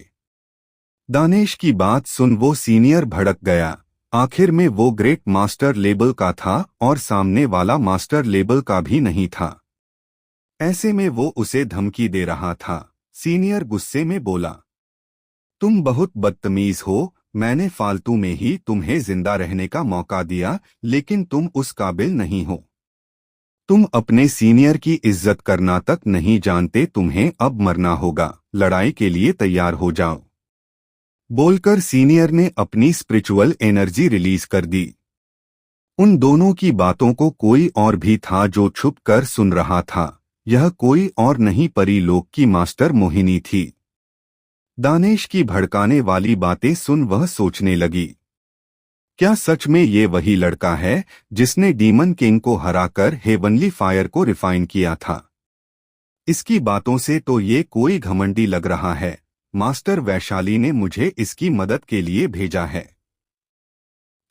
दानेश की बात सुन वो सीनियर भड़क गया। आखिर में वो ग्रेट मास्टर लेवल का था और सामने वाला मास्टर लेवल का भी नहीं था। ऐसे में वो उसे धमकी दे रहा था। सीनियर गुस्से में बोला, तुम बहुत बदतमीज हो। मैंने फालतू में ही तुम्हें जिंदा रहने का मौका दिया, लेकिन तुम उस काबिल नहीं हो। तुम अपने सीनियर की इज्जत करना तक नहीं जानते। तुम्हें अब मरना होगा। लड़ाई के लिए तैयार हो जाओ। बोलकर सीनियर ने अपनी स्पिरिचुअल एनर्जी रिलीज कर दी। उन दोनों की बातों को कोई और भी था जो छुप कर सुन रहा था। यह कोई और नहीं, परीलोक की मास्टर मोहिनी थी। दानेश की भड़काने वाली बातें सुन वह सोचने लगी, क्या सच में ये वही लड़का है जिसने डीमन किंग को हराकर हेवनली फायर को रिफाइन किया था? इसकी बातों से तो ये कोई घमंडी लग रहा है। मास्टर वैशाली ने मुझे इसकी मदद के लिए भेजा है।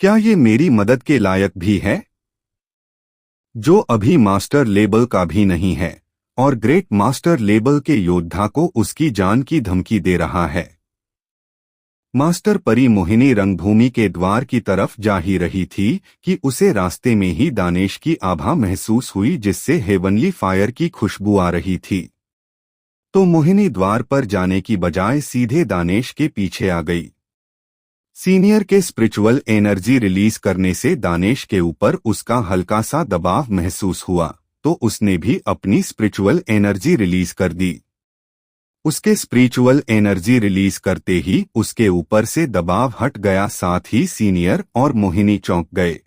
क्या ये मेरी मदद के लायक भी है, जो अभी मास्टर लेवल का भी नहीं है और ग्रेट मास्टर लेवल के योद्धा को उसकी जान की धमकी दे रहा है? मास्टर परी मोहिनी रंगभूमि के द्वार की तरफ जा ही रही थी कि उसे रास्ते में ही दानेश की आभा महसूस हुई, जिससे हेवनली फायर की खुशबू आ रही थी। तो मोहिनी द्वार पर जाने की बजाय सीधे दानेश के पीछे आ गई। सीनियर के स्पिरिचुअल एनर्जी रिलीज करने से दानेश के ऊपर उसका हल्का सा दबाव महसूस हुआ, तो उसने भी अपनी स्पिरिचुअल एनर्जी रिलीज कर दी। उसके स्पिरिचुअल एनर्जी रिलीज करते ही उसके ऊपर से दबाव हट गया, साथ ही सीनियर और मोहिनी चौंक गए।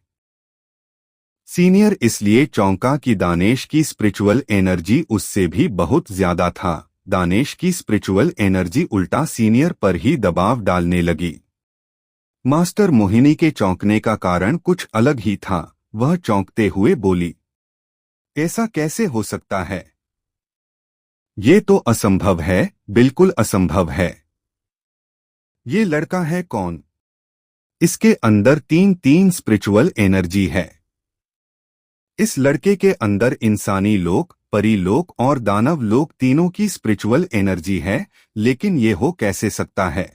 सीनियर इसलिए चौंका कि दानेश की स्पिरिचुअल एनर्जी उससे भी बहुत ज्यादा था। दानेश की स्पिरिचुअल एनर्जी उल्टा सीनियर पर ही दबाव डालने लगी। मास्टर मोहिनी के चौंकने का कारण कुछ अलग ही था। वह चौंकते हुए बोली, ऐसा कैसे हो सकता है? ये तो असंभव है, बिल्कुल असंभव है। ये लड़का है कौन? इसके अंदर तीन स्पिरिचुअल एनर्जी है। इस लड़के के अंदर इंसानी लोक, परीलोक और दानव लोक तीनों की स्पिरिचुअल एनर्जी है, लेकिन ये हो कैसे सकता है?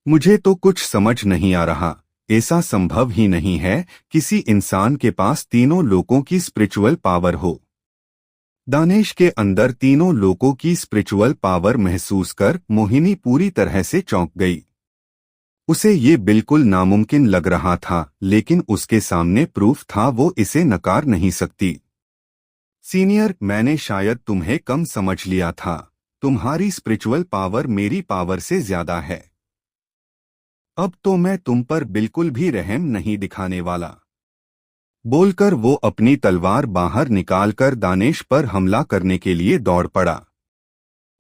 मुझे तो कुछ समझ नहीं आ रहा। ऐसा संभव ही नहीं है किसी इंसान के पास तीनों लोकों की स्पिरिचुअल पावर हो। दानेश के अंदर तीनों लोकों की स्पिरिचुअल पावर महसूस कर मोहिनी पूरी तरह से चौंक गई। उसे ये बिल्कुल नामुमकिन लग रहा था, लेकिन उसके सामने प्रूफ था, वो इसे नकार नहीं सकती। सीनियर, मैंने शायद तुम्हें कम समझ लिया था। तुम्हारी स्पिरिचुअल पावर मेरी पावर से ज्यादा है। अब तो मैं तुम पर बिल्कुल भी रहम नहीं दिखाने वाला। बोलकर वो अपनी तलवार बाहर निकालकर दानेश पर हमला करने के लिए दौड़ पड़ा।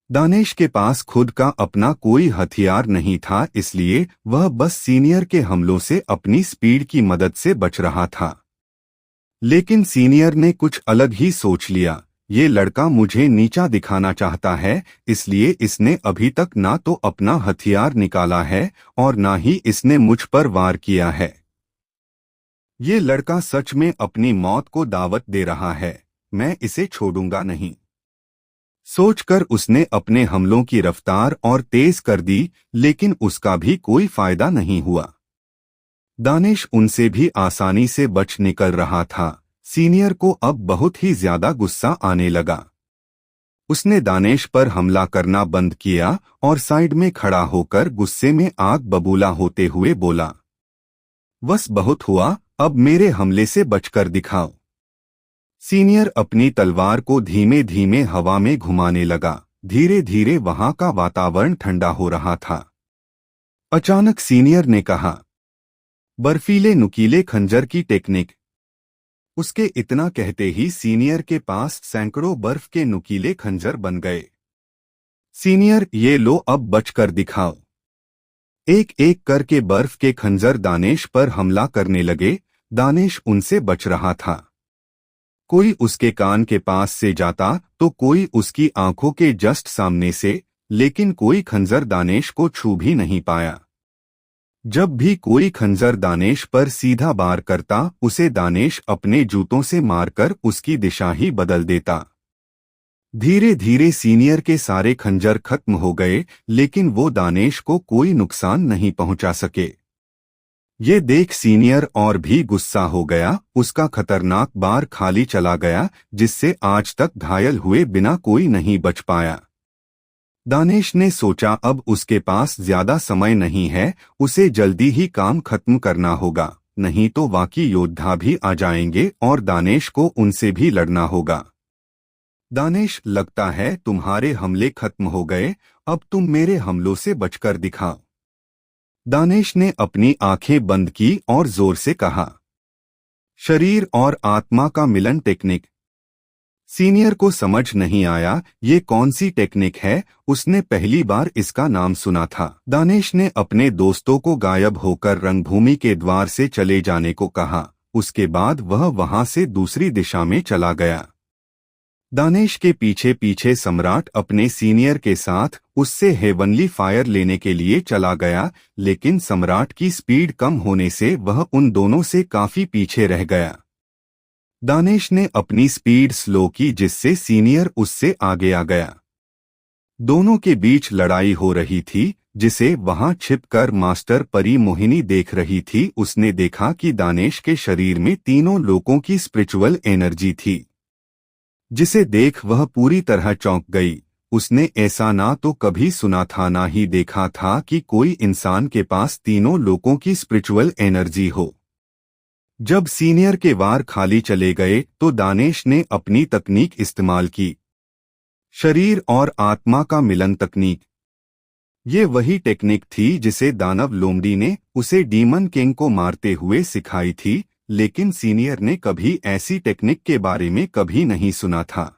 दानेश के पास खुद का अपना कोई हथियार नहीं था, इसलिए वह बस सीनियर के हमलों से अपनी स्पीड की मदद से बच रहा था। लेकिन सीनियर ने कुछ अलग ही सोच लिया। ये लड़का मुझे नीचा दिखाना चाहता है, इसलिए इसने अभी तक ना तो अपना हथियार निकाला है और ना ही इसने मुझ पर वार किया है। ये लड़का सच में अपनी मौत को दावत दे रहा है। मैं इसे छोड़ूंगा नहीं। सोचकर उसने अपने हमलों की रफ्तार और तेज कर दी, लेकिन उसका भी कोई फायदा नहीं हुआ। दानेश उनसे भी आसानी से बच निकल रहा था। सीनियर को अब बहुत ही ज्यादा गुस्सा आने लगा। उसने दानेश पर हमला करना बंद किया और साइड में खड़ा होकर गुस्से में आग बबूला होते हुए बोला, बस बहुत हुआ, अब मेरे हमले से बचकर दिखाओ। सीनियर अपनी तलवार को धीमे धीमे हवा में घुमाने लगा। धीरे धीरे वहां का वातावरण ठंडा हो रहा था। अचानक सीनियर ने कहा, बर्फीले नुकीले खंजर की टेक्निक। उसके इतना कहते ही सीनियर के पास सैकड़ों बर्फ के नुकीले खंजर बन गए। सीनियर, ये लो, अब बचकर दिखाओ। एक एक करके बर्फ के खंजर दानेश पर हमला करने लगे। दानेश उनसे बच रहा था। कोई उसके कान के पास से जाता तो कोई उसकी आंखों के जस्ट सामने से, लेकिन कोई खंजर दानेश को छू भी नहीं पाया। जब भी कोई खंजर दानेश पर सीधा वार करता, उसे दानेश अपने जूतों से मारकर उसकी दिशा ही बदल देता। धीरे धीरे सीनियर के सारे खंजर खत्म हो गए, लेकिन वो दानेश को कोई नुकसान नहीं पहुंचा सके। ये देख सीनियर और भी गुस्सा हो गया। उसका खतरनाक बार खाली चला गया, जिससे आज तक घायल हुए बिना कोई नहीं बच पाया। दानेश ने सोचा अब उसके पास ज्यादा समय नहीं है, उसे जल्दी ही काम खत्म करना होगा, नहीं तो बाकी योद्धा भी आ जाएंगे और दानेश को उनसे भी लड़ना होगा। दानेश, लगता है तुम्हारे हमले खत्म हो गए, अब तुम मेरे हमलों से बचकर दिखाओ। दानेश ने अपनी आंखें बंद की और जोर से कहा, शरीर और आत्मा का मिलन टेक्निक। सीनियर को समझ नहीं आया ये कौन सी टेक्निक है, उसने पहली बार इसका नाम सुना था। दानेश ने अपने दोस्तों को गायब होकर रंगभूमि के द्वार से चले जाने को कहा। उसके बाद वह वहां से दूसरी दिशा में चला गया। दानेश के पीछे पीछे सम्राट अपने सीनियर के साथ उससे हेवनली फायर लेने के लिए चला गया, लेकिन सम्राट की स्पीड कम होने से वह उन दोनों से काफी पीछे रह गया। दानेश ने अपनी स्पीड स्लो की, जिससे सीनियर उससे आगे आ गया। दोनों के बीच लड़ाई हो रही थी, जिसे वहां छिपकर मास्टर परी मोहिनी देख रही थी। उसने देखा कि दानेश के शरीर में तीनों लोगों की स्पिरिचुअल एनर्जी थी, जिसे देख वह पूरी तरह चौंक गई। उसने ऐसा ना तो कभी सुना था ना ही देखा था कि कोई इंसान के पास तीनों लोगों की स्पिरिचुअल एनर्जी हो। जब सीनियर के वार खाली चले गए तो दानेश ने अपनी तकनीक इस्तेमाल की, शरीर और आत्मा का मिलन तकनीक। ये वही टेक्निक थी जिसे दानव लोमड़ी ने उसे डीमन किंग को मारते हुए सिखाई थी, लेकिन सीनियर ने कभी ऐसी टेक्निक के बारे में कभी नहीं सुना था।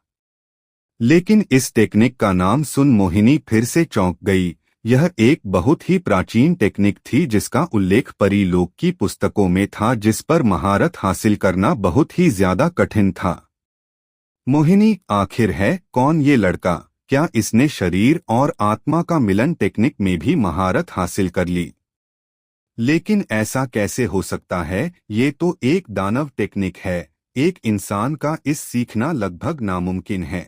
लेकिन इस टेक्निक का नाम सुन मोहिनी फिर से चौंक गई। यह एक बहुत ही प्राचीन टेक्निक थी, जिसका उल्लेख परी लोक की पुस्तकों में था, जिस पर महारत हासिल करना बहुत ही ज्यादा कठिन था। मोहिनी, आखिर है कौन ये लड़का? क्या इसने शरीर और आत्मा का मिलन टेक्निक में भी महारत हासिल कर ली? लेकिन ऐसा कैसे हो सकता है? ये तो एक दानव टेक्निक है। एक इंसान का इस सीखना लगभग नामुमकिन है।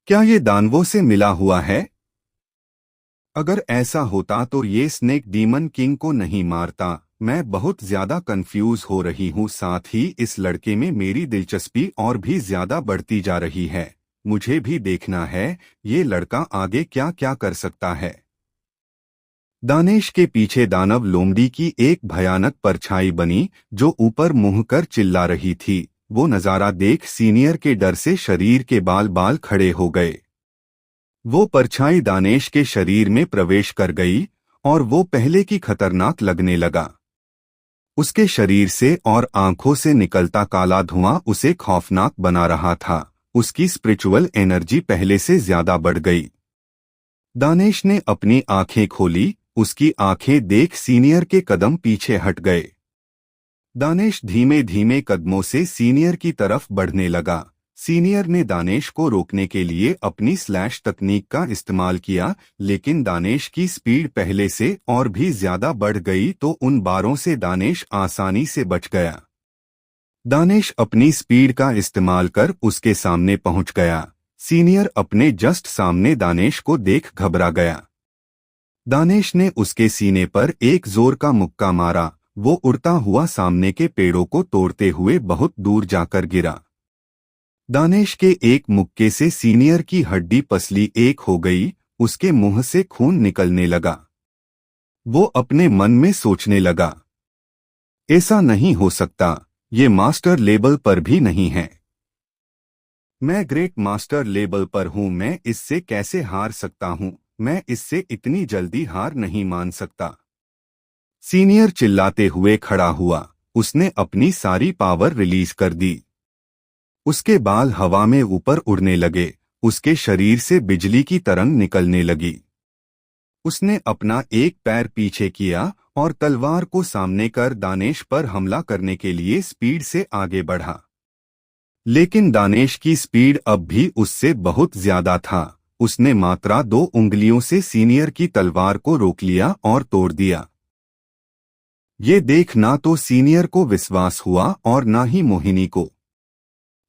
क्या ये दानवों से मिला हुआ है? अगर ऐसा होता तो ये स्नेक डीमन किंग को नहीं मारता। मैं बहुत ज्यादा कंफ्यूज हो रही हूँ, साथ ही इस लड़के में मेरी दिलचस्पी और भी ज्यादा बढ़ती जा रही है। मुझे भी देखना है ये लड़का आगे क्या क्या कर सकता है। दानेश के पीछे दानव लोमड़ी की एक भयानक परछाई बनी, जो ऊपर मुंह कर चिल्ला रही थी। वो नजारा देख सीनियर के डर से शरीर के बाल बाल खड़े हो गए। वो परछाई दानेश के शरीर में प्रवेश कर गई और वो पहले की खतरनाक लगने लगा। उसके शरीर से और आंखों से निकलता काला धुआं उसे खौफनाक बना रहा था। उसकी स्पिरिचुअल एनर्जी पहले से ज्यादा बढ़ गई। दानेश ने अपनी आंखें खोली। उसकी आंखें देख सीनियर के कदम पीछे हट गए। दानेश धीमे धीमे कदमों से सीनियर की तरफ बढ़ने लगा। सीनियर ने दानेश को रोकने के लिए अपनी स्लैश तकनीक का इस्तेमाल किया, लेकिन दानेश की स्पीड पहले से और भी ज्यादा बढ़ गई, तो उन बारों से दानेश आसानी से बच गया। दानेश अपनी स्पीड का इस्तेमाल कर उसके सामने पहुंच गया। सीनियर अपने जस्ट सामने दानेश को देख घबरा गया। दानेश ने उसके सीने पर एक जोर का मुक्का मारा। वो उड़ता हुआ सामने के पेड़ों को तोड़ते हुए बहुत दूर जाकर गिरा। दानेश के एक मुक्के से सीनियर की हड्डी पसली एक हो गई। उसके मुंह से खून निकलने लगा। वो अपने मन में सोचने लगा, ऐसा नहीं हो सकता, ये मास्टर लेवल पर भी नहीं है। मैं ग्रेट मास्टर लेवल पर हूं, मैं इससे कैसे हार सकता हूं? मैं इससे इतनी जल्दी हार नहीं मान सकता। सीनियर चिल्लाते हुए खड़ा हुआ। उसने अपनी सारी पावर रिलीज कर दी। उसके बाल हवा में ऊपर उड़ने लगे। उसके शरीर से बिजली की तरंग निकलने लगी। उसने अपना एक पैर पीछे किया और तलवार को सामने कर दानेश पर हमला करने के लिए स्पीड से आगे बढ़ा। लेकिन दानेश की स्पीड अब भी उससे बहुत ज्यादा था। उसने मात्र 2 उंगलियों से सीनियर की तलवार को रोक लिया और तोड़ दिया। ये देख ना तो सीनियर को विश्वास हुआ और ना ही मोहिनी को।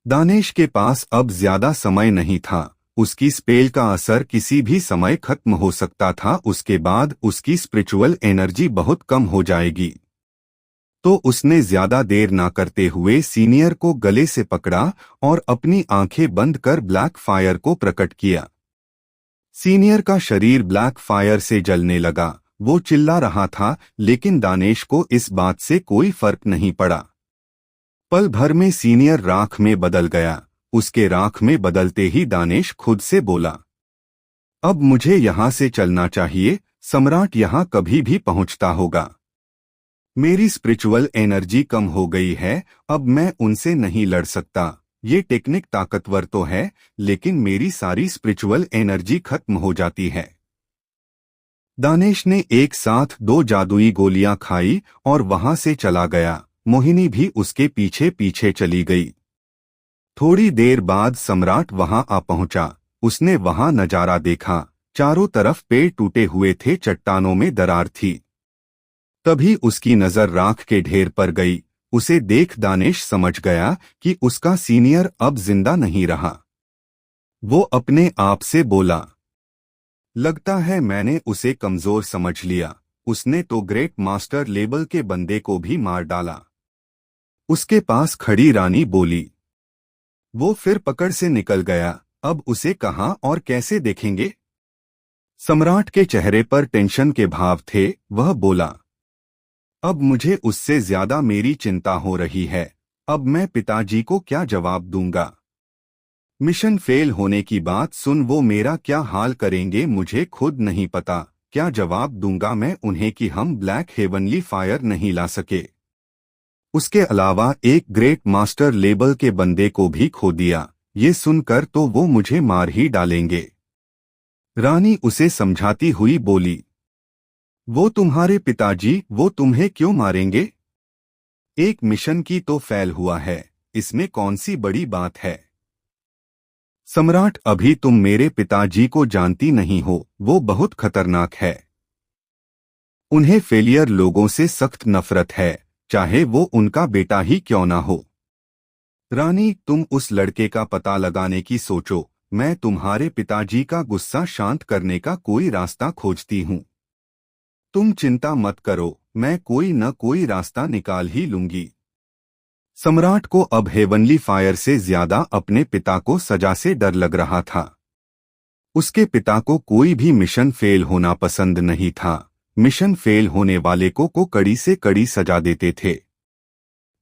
दानेश के पास अब ज्यादा समय नहीं था। उसकी स्पेल का असर किसी भी समय खत्म हो सकता था। उसके बाद उसकी स्पिरिचुअल एनर्जी बहुत कम हो जाएगी। तो उसने ज्यादा देर ना करते हुए सीनियर को गले से पकड़ा और अपनी आंखें बंद कर ब्लैक फायर को प्रकट किया। सीनियर का शरीर ब्लैक फायर से जलने लगा। वो चिल्ला रहा था, लेकिन दानेश को इस बात से कोई फर्क नहीं पड़ा। पल भर में सीनियर राख में बदल गया। उसके राख में बदलते ही दानेश खुद से बोला, अब मुझे यहां से चलना चाहिए। सम्राट यहां कभी भी पहुंचता होगा। मेरी स्पिरिचुअल एनर्जी कम हो गई है, अब मैं उनसे नहीं लड़ सकता। ये टेक्निक ताकतवर तो है, लेकिन मेरी सारी स्पिरिचुअल एनर्जी खत्म हो जाती है। दानेश ने एक साथ 2 जादुई गोलियां खाई और वहां से चला गया। मोहिनी भी उसके पीछे पीछे चली गई। थोड़ी देर बाद सम्राट वहां आ पहुंचा। उसने वहां नजारा देखा। चारों तरफ पेड़ टूटे हुए थे, चट्टानों में दरार थी। तभी उसकी नजर राख के ढेर पर गई। उसे देख दानेश समझ गया कि उसका सीनियर अब जिंदा नहीं रहा। वो अपने आप से बोला, लगता है मैंने उसे कमजोर समझ लिया। उसने तो ग्रेट मास्टर लेवल के बंदे को भी मार डाला। उसके पास खड़ी रानी बोली। वो फिर पकड़ से निकल गया। अब उसे कहां और कैसे देखेंगे? सम्राट के चेहरे पर टेंशन के भाव थे। वह बोला, अब मुझे उससे ज्यादा मेरी चिंता हो रही है। अब मैं पिताजी को क्या जवाब दूंगा? मिशन फेल होने की बात सुन वो मेरा क्या हाल करेंगे मुझे खुद नहीं पता। क्या जवाब दूंगा मैं उन्हें कि हम ब्लैक हेवनली फायर नहीं ला सके? उसके अलावा एक ग्रेट मास्टर लेवल के बंदे को भी खो दिया। ये सुनकर तो वो मुझे मार ही डालेंगे। रानी उसे समझाती हुई बोली, वो तुम्हारे पिताजी, वो तुम्हें क्यों मारेंगे? एक मिशन की तो फेल हुआ है, इसमें कौन सी बड़ी बात है? सम्राट, अभी तुम मेरे पिताजी को जानती नहीं हो, वो बहुत खतरनाक है। उन्हें फेलियर लोगों से सख्त नफरत है, चाहे वो उनका बेटा ही क्यों ना हो। रानी, तुम उस लड़के का पता लगाने की सोचो। मैं तुम्हारे पिताजी का गुस्सा शांत करने का कोई रास्ता खोजती हूँ। तुम चिंता मत करो, मैं कोई न कोई रास्ता निकाल ही लूंगी। सम्राट को अब हेवनली फायर से ज्यादा अपने पिता को सजा से डर लग रहा था। उसके पिता को कोई भी मिशन फेल होना पसंद नहीं था। मिशन फेल होने वाले को कड़ी से कड़ी सजा देते थे।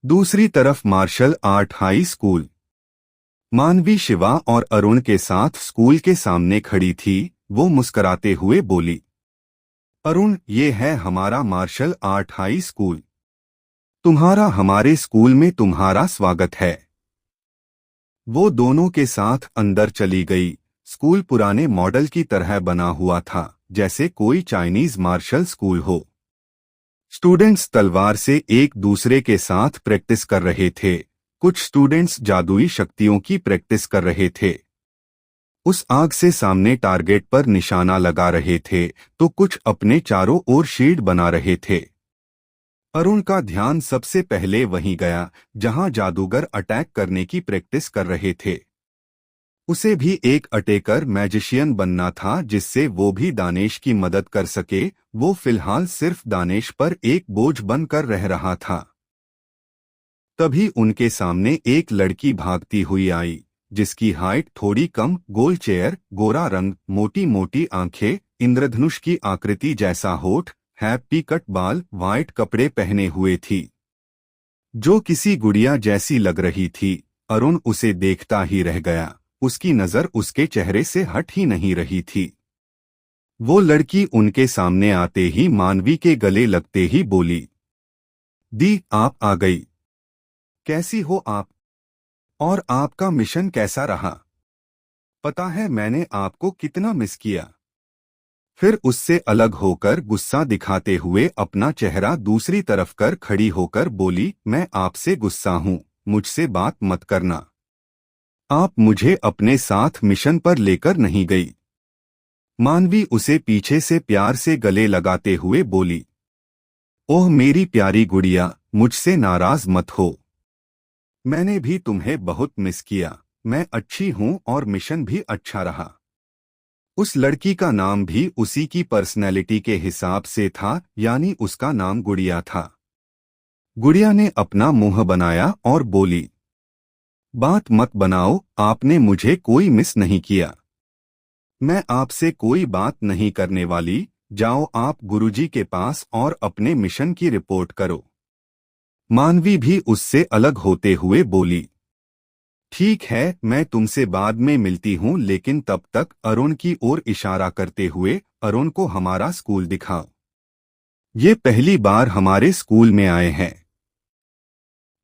दूसरी तरफ मार्शल आर्ट हाई स्कूल। मानवी शिवा और अरुण के साथ स्कूल के सामने खड़ी थी। वो मुस्कुराते हुए बोली, अरुण, ये है हमारा मार्शल आर्ट हाई स्कूल। तुम्हारा हमारे स्कूल में तुम्हारा स्वागत है। वो दोनों के साथ अंदर चली गई। स्कूल पुराने मॉडल की तरह बना हुआ था, जैसे कोई चाइनीज मार्शल स्कूल हो। स्टूडेंट्स तलवार से एक दूसरे के साथ प्रैक्टिस कर रहे थे। कुछ स्टूडेंट्स जादुई शक्तियों की प्रैक्टिस कर रहे थे। उस आग से सामने टारगेट पर निशाना लगा रहे थे, तो कुछ अपने चारों ओर शील्ड बना रहे थे। अरुण का ध्यान सबसे पहले वहीं गया जहां जादूगर अटैक करने की प्रैक्टिस कर रहे थे। उसे भी एक अटैकर मैजिशियन बनना था, जिससे वो भी दानेश की मदद कर सके। वो फिलहाल सिर्फ दानेश पर एक बोझ बनकर रह रहा था। तभी उनके सामने एक लड़की भागती हुई आई, जिसकी हाइट थोड़ी कम, गोल चेयर, गोरा रंग, मोटी मोटी आंखें, इंद्रधनुष की आकृति जैसा होठ, हैप्पी कट बाल, वाइट कपड़े पहने हुए थी। जो किसी गुड़िया जैसी लग रही थी। अरुण उसे देखता ही रह गया। उसकी नजर उसके चेहरे से हट ही नहीं रही थी। वो लड़की उनके सामने आते ही मानवी के गले लगते ही बोली, दी आप आ गई। कैसी हो आप? और आपका मिशन कैसा रहा? पता है मैंने आपको कितना मिस किया। फिर उससे अलग होकर गुस्सा दिखाते हुए अपना चेहरा दूसरी तरफ कर खड़ी होकर बोली, मैं आपसे गुस्सा हूं, मुझसे बात मत करना। आप मुझे अपने साथ मिशन पर लेकर नहीं गई। मानवी उसे पीछे से प्यार से गले लगाते हुए बोली, ओह मेरी प्यारी गुड़िया, मुझसे नाराज मत हो। मैंने भी तुम्हें बहुत मिस किया। मैं अच्छी हूं और मिशन भी अच्छा रहा। उस लड़की का नाम भी उसी की पर्सनैलिटी के हिसाब से था, यानी उसका नाम गुड़िया था। गुड़िया ने अपना मुंह बनाया और बोली, बात मत बनाओ, आपने मुझे कोई मिस नहीं किया। मैं आपसे कोई बात नहीं करने वाली। जाओ आप गुरुजी के पास और अपने मिशन की रिपोर्ट करो। मानवी भी उससे अलग होते हुए बोली, ठीक है, मैं तुमसे बाद में मिलती हूँ, लेकिन तब तक अरुण की ओर इशारा करते हुए, अरुण को हमारा स्कूल दिखाओ। ये पहली बार हमारे स्कूल में आए हैं।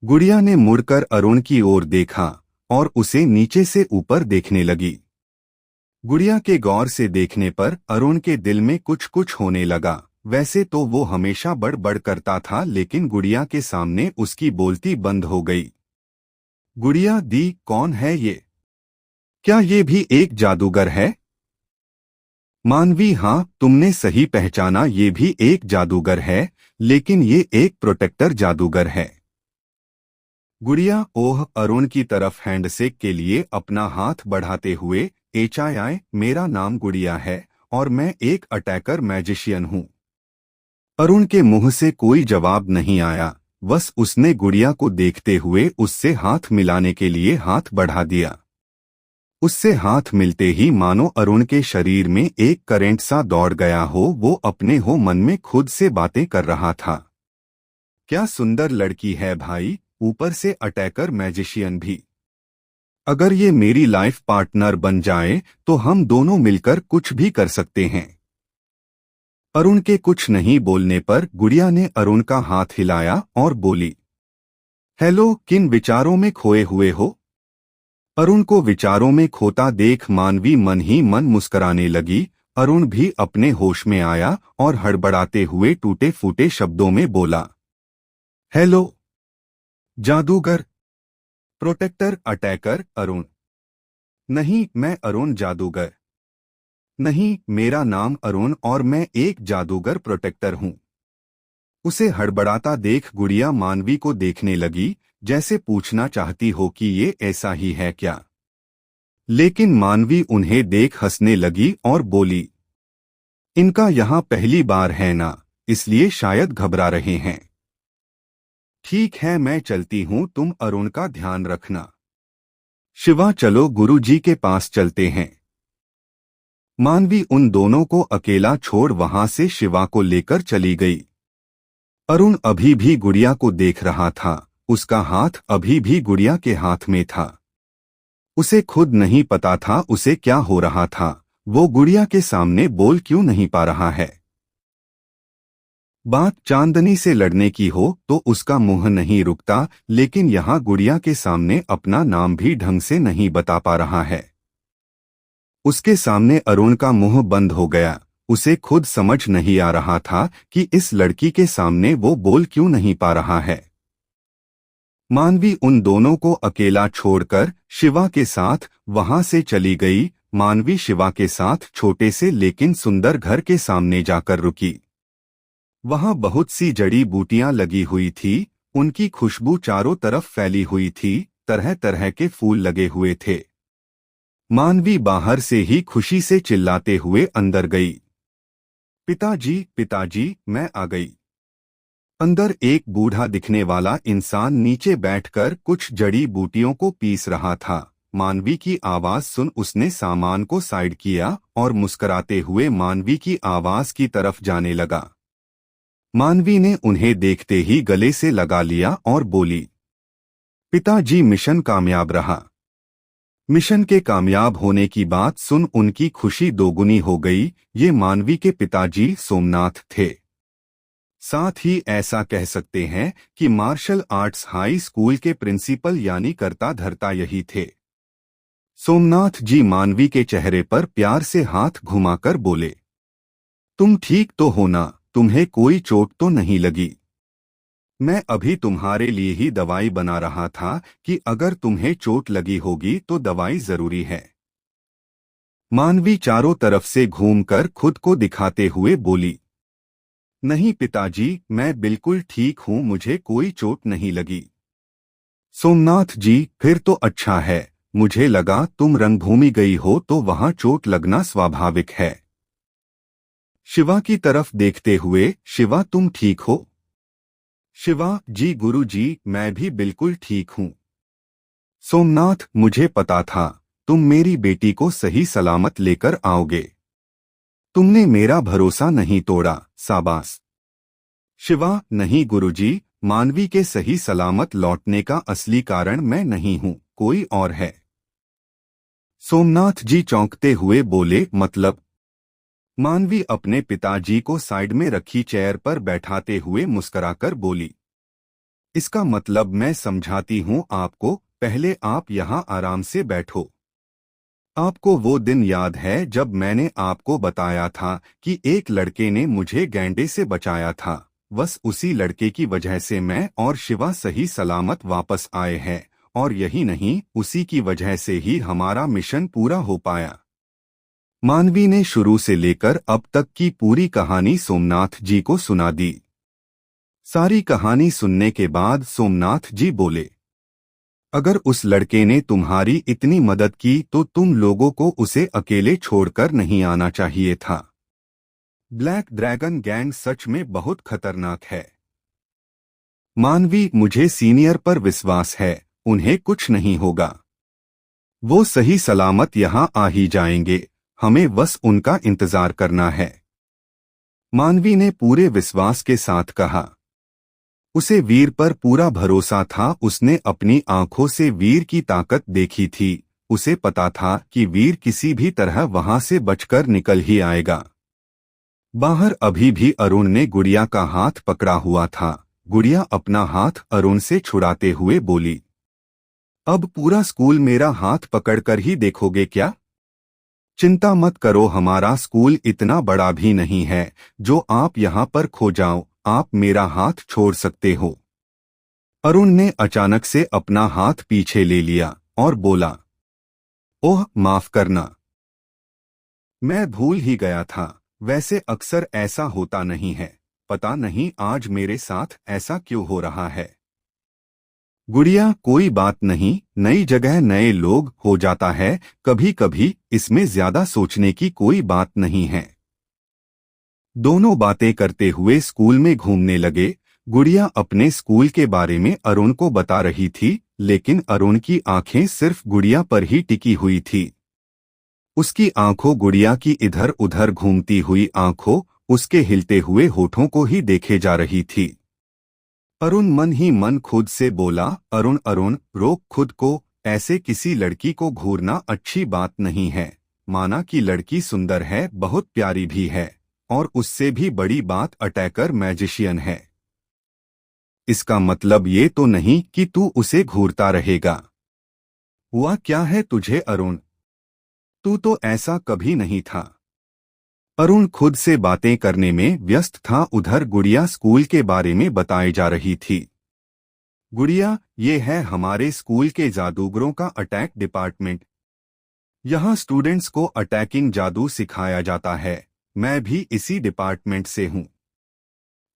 गुड़िया ने मुड़कर अरुण की ओर देखा और उसे नीचे से ऊपर देखने लगी। गुड़िया के गौर से देखने पर अरुण के दिल में कुछ कुछ होने लगा। वैसे तो वो हमेशा बड़बड़ करता था, लेकिन गुड़िया के सामने उसकी बोलती बंद हो गई। गुड़िया दी, कौन है ये? क्या ये भी एक जादूगर है? मानवी, हाँ तुमने सही पहचाना, ये भी एक जादूगर है, लेकिन ये एक प्रोटेक्टर जादूगर है। गुड़िया ओह अरुण की तरफ हैंडशेक के लिए अपना हाथ बढ़ाते हुए, HII मेरा नाम गुड़िया है और मैं एक अटैकर मैजिशियन हूँ। अरुण के मुंह से कोई जवाब नहीं आया, बस उसने गुड़िया को देखते हुए उससे हाथ मिलाने के लिए हाथ बढ़ा दिया। उससे हाथ मिलते ही मानो अरुण के शरीर में एक करंट सा दौड़ गया हो। वो अपने हो मन में खुद से बातें कर रहा था, क्या सुंदर लड़की है भाई, ऊपर से अटैकर मैजिशियन भी। अगर ये मेरी लाइफ पार्टनर बन जाए तो हम दोनों मिलकर कुछ भी कर सकते हैं। अरुण के कुछ नहीं बोलने पर गुड़िया ने अरुण का हाथ हिलाया और बोली, हेलो, किन विचारों में खोए हुए हो? अरुण को विचारों में खोता देख मानवी मन ही मन मुस्कराने लगी। अरुण भी अपने होश में आया और हड़बड़ाते हुए टूटे फूटे शब्दों में बोला, हेलो जादूगर, प्रोटेक्टर, अटैकर अरुण। नहीं, मैं अरुण जादूगर नहीं, मेरा नाम अरुण और मैं एक जादूगर प्रोटेक्टर हूँ। उसे हड़बड़ाता देख गुड़िया मानवी को देखने लगी, जैसे पूछना चाहती हो कि ये ऐसा ही है क्या। लेकिन मानवी उन्हें देख हंसने लगी और बोली, इनका यहाँ पहली बार है ना, इसलिए शायद घबरा रहे हैं। ठीक है, मैं चलती हूँ, तुम अरुण का ध्यान रखना। शिवा, चलो गुरुजी के पास चलते हैं। मानवी उन दोनों को अकेला छोड़ वहां से शिवा को लेकर चली गई। अरुण अभी भी गुड़िया को देख रहा था। उसका हाथ अभी भी गुड़िया के हाथ में था। उसे खुद नहीं पता था उसे क्या हो रहा था। वो गुड़िया के सामने बोल क्यों नहीं पा रहा है। बात चांदनी से लड़ने की हो तो उसका मुंह नहीं रुकता, लेकिन यहाँ गुड़िया के सामने अपना नाम भी ढंग से नहीं बता पा रहा है। उसके सामने अरुण का मुंह बंद हो गया। उसे खुद समझ नहीं आ रहा था कि इस लड़की के सामने वो बोल क्यों नहीं पा रहा है। मानवी उन दोनों को अकेला छोड़कर शिवा के साथ वहां से चली गई। मानवी शिवा के साथ छोटे से लेकिन सुंदर घर के सामने जाकर रुकी। वहां बहुत सी जड़ी बूटियां लगी हुई थी। उनकी खुशबू चारों तरफ फैली हुई थी। तरह तरह के फूल लगे हुए थे। मानवी बाहर से ही खुशी से चिल्लाते हुए अंदर गई। पिताजी, पिताजी, मैं आ गई। अंदर एक बूढ़ा दिखने वाला इंसान नीचे बैठकर कुछ जड़ी बूटियों को पीस रहा था। मानवी की आवाज सुन उसने सामान को साइड किया और मुस्कुराते हुए मानवी की आवाज की तरफ जाने लगा। मानवी ने उन्हें देखते ही गले से लगा लिया और बोली, पिताजी मिशन कामयाब रहा। मिशन के कामयाब होने की बात सुन उनकी खुशी दोगुनी हो गई। ये मानवी के पिताजी सोमनाथ थे। साथ ही ऐसा कह सकते हैं कि मार्शल आर्ट्स हाई स्कूल के प्रिंसिपल यानी कर्ता धर्ता यही थे। सोमनाथ जी मानवी के चेहरे पर प्यार से हाथ घुमाकर बोले, तुम ठीक तो हो ना? तुम्हें कोई चोट तो नहीं लगी? मैं अभी तुम्हारे लिए ही दवाई बना रहा था कि अगर तुम्हें चोट लगी होगी तो दवाई जरूरी है। मानवी चारों तरफ से घूमकर खुद को दिखाते हुए बोली, नहीं पिताजी, मैं बिल्कुल ठीक हूं, मुझे कोई चोट नहीं लगी। सोमनाथ जी, फिर तो अच्छा है। मुझे लगा तुम रंगभूमि गई हो तो वहां चोट लगना स्वाभाविक है। शिवा की तरफ देखते हुए, शिवा तुम ठीक हो? शिवा जी, गुरुजी, मैं भी बिल्कुल ठीक हूँ। सोमनाथ, मुझे पता था तुम मेरी बेटी को सही सलामत लेकर आओगे। तुमने मेरा भरोसा नहीं तोड़ा, शाबाश। शिवा, नहीं गुरुजी, मानवी के सही सलामत लौटने का असली कारण मैं नहीं हूँ, कोई और है। सोमनाथ जी चौंकते हुए बोले, मतलब? मानवी अपने पिताजी को साइड में रखी चेयर पर बैठाते हुए मुस्कुराकर बोली, इसका मतलब मैं समझाती हूँ आपको, पहले आप यहाँ आराम से बैठो। आपको वो दिन याद है जब मैंने आपको बताया था कि एक लड़के ने मुझे गैंडे से बचाया था? बस उसी लड़के की वजह से मैं और शिवा सही सलामत वापस आए हैं, और यही नहीं, उसी की वजह से ही हमारा मिशन पूरा हो पाया। मानवी ने शुरू से लेकर अब तक की पूरी कहानी सोमनाथ जी को सुना दी। सारी कहानी सुनने के बाद सोमनाथ जी बोले, अगर उस लड़के ने तुम्हारी इतनी मदद की तो तुम लोगों को उसे अकेले छोड़कर नहीं आना चाहिए था। ब्लैक ड्रैगन गैंग सच में बहुत खतरनाक है। मानवी, मुझे सीनियर पर विश्वास है, उन्हें कुछ नहीं होगा। वो सही सलामत यहाँ आ ही जाएंगे, हमें बस उनका इंतजार करना है। मानवी ने पूरे विश्वास के साथ कहा। उसे वीर पर पूरा भरोसा था, उसने अपनी आंखों से वीर की ताकत देखी थी। उसे पता था कि वीर किसी भी तरह वहां से बचकर निकल ही आएगा। बाहर अभी भी अरुण ने गुड़िया का हाथ पकड़ा हुआ था। गुड़िया अपना हाथ अरुण से छुड़ाते हुए बोली, अब पूरा स्कूल मेरा हाथ पकड़कर ही देखोगे क्या? चिंता मत करो, हमारा स्कूल इतना बड़ा भी नहीं है जो आप यहाँ पर खो जाओ, आप मेरा हाथ छोड़ सकते हो। अरुण ने अचानक से अपना हाथ पीछे ले लिया और बोला, ओह माफ करना, मैं भूल ही गया था। वैसे अक्सर ऐसा होता नहीं है, पता नहीं आज मेरे साथ ऐसा क्यों हो रहा है। गुड़िया, कोई बात नहीं, नई जगह नए लोग हो जाता है, कभी कभी इसमें ज्यादा सोचने की कोई बात नहीं है। दोनों बातें करते हुए स्कूल में घूमने लगे। गुड़िया अपने स्कूल के बारे में अरुण को बता रही थी, लेकिन अरुण की आंखें सिर्फ गुड़िया पर ही टिकी हुई थी। उसकी आंखों गुड़िया की इधर उधर घूमती हुई आंखों उसके हिलते हुए होठों को ही देखे जा रही थी। अरुण मन ही मन खुद से बोला, अरुण अरुण, रोक खुद को, ऐसे किसी लड़की को घूरना अच्छी बात नहीं है। माना कि लड़की सुंदर है, बहुत प्यारी भी है, और उससे भी बड़ी बात अटैकर मैजिशियन है। इसका मतलब ये तो नहीं कि तू उसे घूरता रहेगा। हुआ क्या है तुझे अरुण? तू तो ऐसा कभी नहीं था। अरुण खुद से बातें करने में व्यस्त था, उधर गुड़िया स्कूल के बारे में बताई जा रही थी। गुड़िया, ये है हमारे स्कूल के जादूगरों का अटैक डिपार्टमेंट। यहाँ स्टूडेंट्स को अटैकिंग जादू सिखाया जाता है। मैं भी इसी डिपार्टमेंट से हूँ।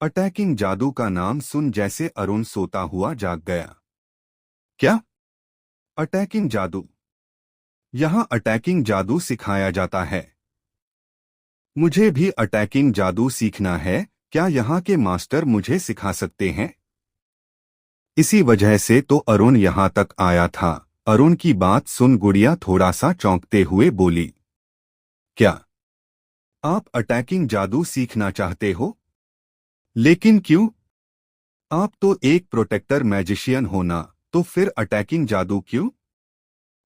अटैकिंग जादू का नाम सुन जैसे अरुण सोता हुआ जाग गया। क्या? अटैकिंग जादू? यहाँ अटैकिंग जादू सिखाया जाता है? मुझे भी अटैकिंग जादू सीखना है, क्या यहाँ के मास्टर मुझे सिखा सकते हैं? इसी वजह से तो अरुण यहाँ तक आया था। अरुण की बात सुन गुड़िया थोड़ा सा चौंकते हुए बोली, क्या आप अटैकिंग जादू सीखना चाहते हो? लेकिन क्यों? आप तो एक प्रोटेक्टर मैजिशियन हो ना, तो फिर अटैकिंग जादू क्यों?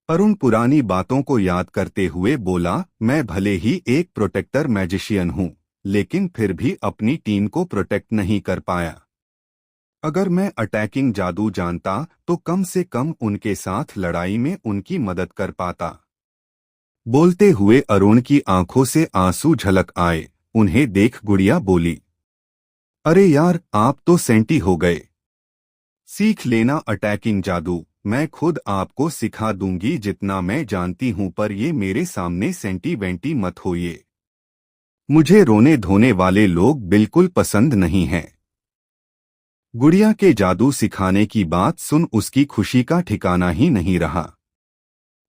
अरुण पुरानी बातों को याद करते हुए बोला, मैं भले ही एक प्रोटेक्टर मैजिशियन हूँ, लेकिन फिर भी अपनी टीम को प्रोटेक्ट नहीं कर पाया। अगर मैं अटैकिंग जादू जानता तो कम से कम उनके साथ लड़ाई में उनकी मदद कर पाता। बोलते हुए अरुण की आंखों से आंसू झलक आए। उन्हें देख गुड़िया बोली, अरे यार, आप तो सेंटी हो गए। सीख लेना अटैकिंग जादू, मैं खुद आपको सिखा दूंगी जितना मैं जानती हूँ, पर ये मेरे सामने सेंटी वेंटी मत होइए। मुझे रोने धोने वाले लोग बिल्कुल पसंद नहीं हैं। गुड़िया के जादू सिखाने की बात सुन उसकी खुशी का ठिकाना ही नहीं रहा।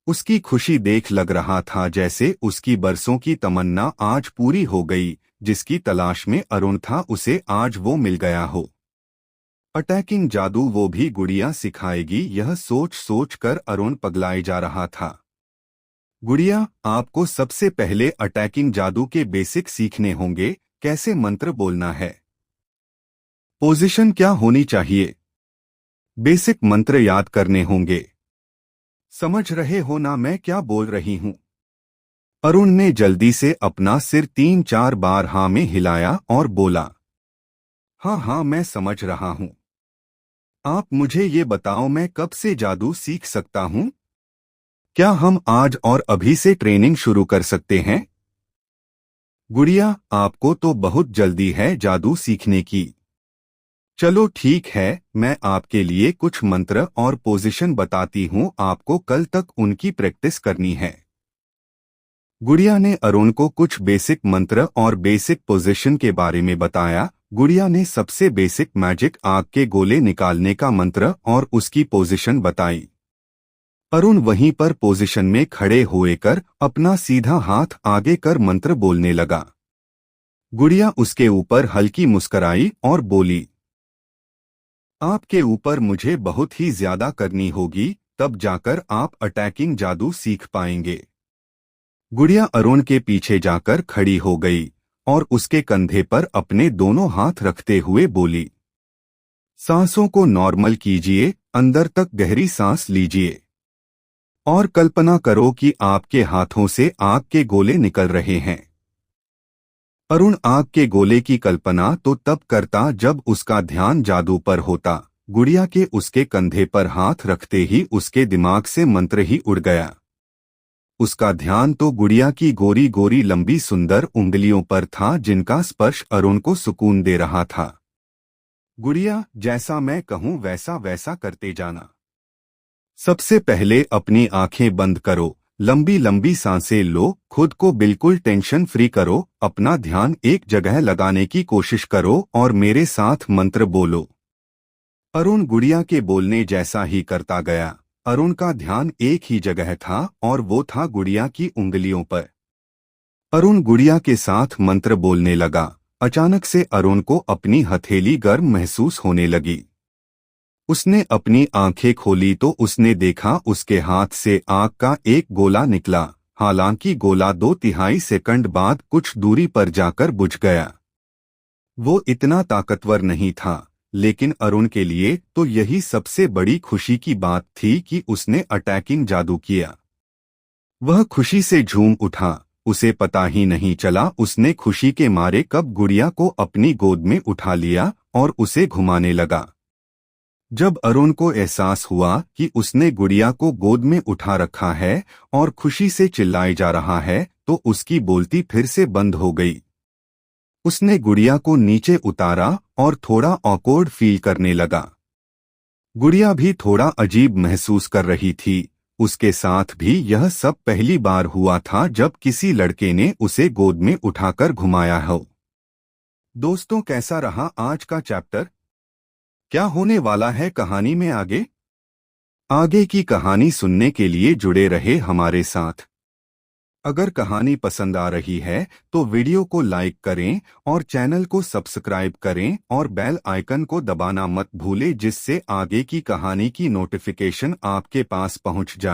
उसकी खुशी देख लग रहा था जैसे उसकी बरसों की तमन्ना आज पूरी हो गई। जिसकी तलाश में अरुण था उसे आज वो मिल गया हो। अटैकिंग जादू वो भी गुड़िया सिखाएगी, यह सोच सोच कर अरुण पगलाए जा रहा था। गुड़िया, आपको सबसे पहले अटैकिंग जादू के बेसिक सीखने होंगे। कैसे मंत्र बोलना है, पोजीशन क्या होनी चाहिए, बेसिक मंत्र याद करने होंगे। समझ रहे हो ना मैं क्या बोल रही हूँ? अरुण ने जल्दी से अपना सिर 3-4 बार हाँ में हिलाया और बोला, हाँ हाँ मैं समझ रहा हूँ। आप मुझे ये बताओ, मैं कब से जादू सीख सकता हूँ? क्या हम आज और अभी से ट्रेनिंग शुरू कर सकते हैं? गुड़िया, आपको तो बहुत जल्दी है जादू सीखने की। चलो ठीक है, मैं आपके लिए कुछ मंत्र और पोजीशन बताती हूँ, आपको कल तक उनकी प्रैक्टिस करनी है। गुड़िया ने अरुण को कुछ बेसिक मंत्र और बेसिक पोजीशन के बारे में बताया। गुड़िया ने सबसे बेसिक मैजिक आग के गोले निकालने का मंत्र और उसकी पोजीशन बताई। अरुण वहीं पर पोजीशन में खड़े हुए कर अपना सीधा हाथ आगे कर मंत्र बोलने लगा। गुड़िया उसके ऊपर हल्की मुस्कुराई और बोली, आपके ऊपर मुझे बहुत ही ज्यादा करनी होगी, तब जाकर आप अटैकिंग जादू सीख पाएंगे। गुड़िया अरुण के पीछे जाकर खड़ी हो गई और उसके कंधे पर अपने दोनों हाथ रखते हुए बोली, सांसों को नॉर्मल कीजिए, अंदर तक गहरी सांस लीजिए और कल्पना करो कि आपके हाथों से आग के गोले निकल रहे हैं। अरुण आग के गोले की कल्पना तो तब करता जब उसका ध्यान जादू पर होता। गुड़िया के उसके कंधे पर हाथ रखते ही उसके दिमाग से मंत्र ही उड़ गया। उसका ध्यान तो गुड़िया की गोरी गोरी लंबी सुंदर उंगलियों पर था, जिनका स्पर्श अरुण को सुकून दे रहा था। गुड़िया, जैसा मैं कहूँ वैसा वैसा करते जाना। सबसे पहले अपनी आंखें बंद करो, लंबी लंबी सांसें लो, खुद को बिल्कुल टेंशन फ्री करो, अपना ध्यान एक जगह लगाने की कोशिश करो और मेरे साथ मंत्र बोलो। अरुण गुड़िया के बोलने जैसा ही करता गया। अरुण का ध्यान एक ही जगह था और वो था गुड़िया की उंगलियों पर। अरुण गुड़िया के साथ मंत्र बोलने लगा। अचानक से अरुण को अपनी हथेली गर्म महसूस होने लगी। उसने अपनी आंखें खोली तो उसने देखा उसके हाथ से आग का एक गोला निकला। हालांकि गोला 2/3 सेकंड बाद कुछ दूरी पर जाकर बुझ गया। वो इतना ताकतवर नहीं था, लेकिन अरुण के लिए तो यही सबसे बड़ी खुशी की बात थी कि उसने अटैकिंग जादू किया। वह खुशी से झूम उठा। उसे पता ही नहीं चला उसने खुशी के मारे कब गुड़िया को अपनी गोद में उठा लिया और उसे घुमाने लगा। जब अरुण को एहसास हुआ कि उसने गुड़िया को गोद में उठा रखा है और खुशी से चिल्लाए जा रहा है, तो उसकी बोलती फिर से बंद हो गई। उसने गुड़िया को नीचे उतारा और थोड़ा ऑकवर्ड फील करने लगा। गुड़िया भी थोड़ा अजीब महसूस कर रही थी। उसके साथ भी यह सब पहली बार हुआ था जब किसी लड़के ने उसे गोद में उठाकर घुमाया हो। दोस्तों, कैसा रहा आज का चैप्टर? क्या होने वाला है कहानी में आगे? आगे की कहानी सुनने के लिए जुड़े रहे हमारे साथ। अगर कहानी पसंद आ रही है तो वीडियो को लाइक करें और चैनल को सब्सक्राइब करें और बेल आइकन को दबाना मत भूलें, जिससे आगे की कहानी की नोटिफिकेशन आपके पास पहुंच जाए।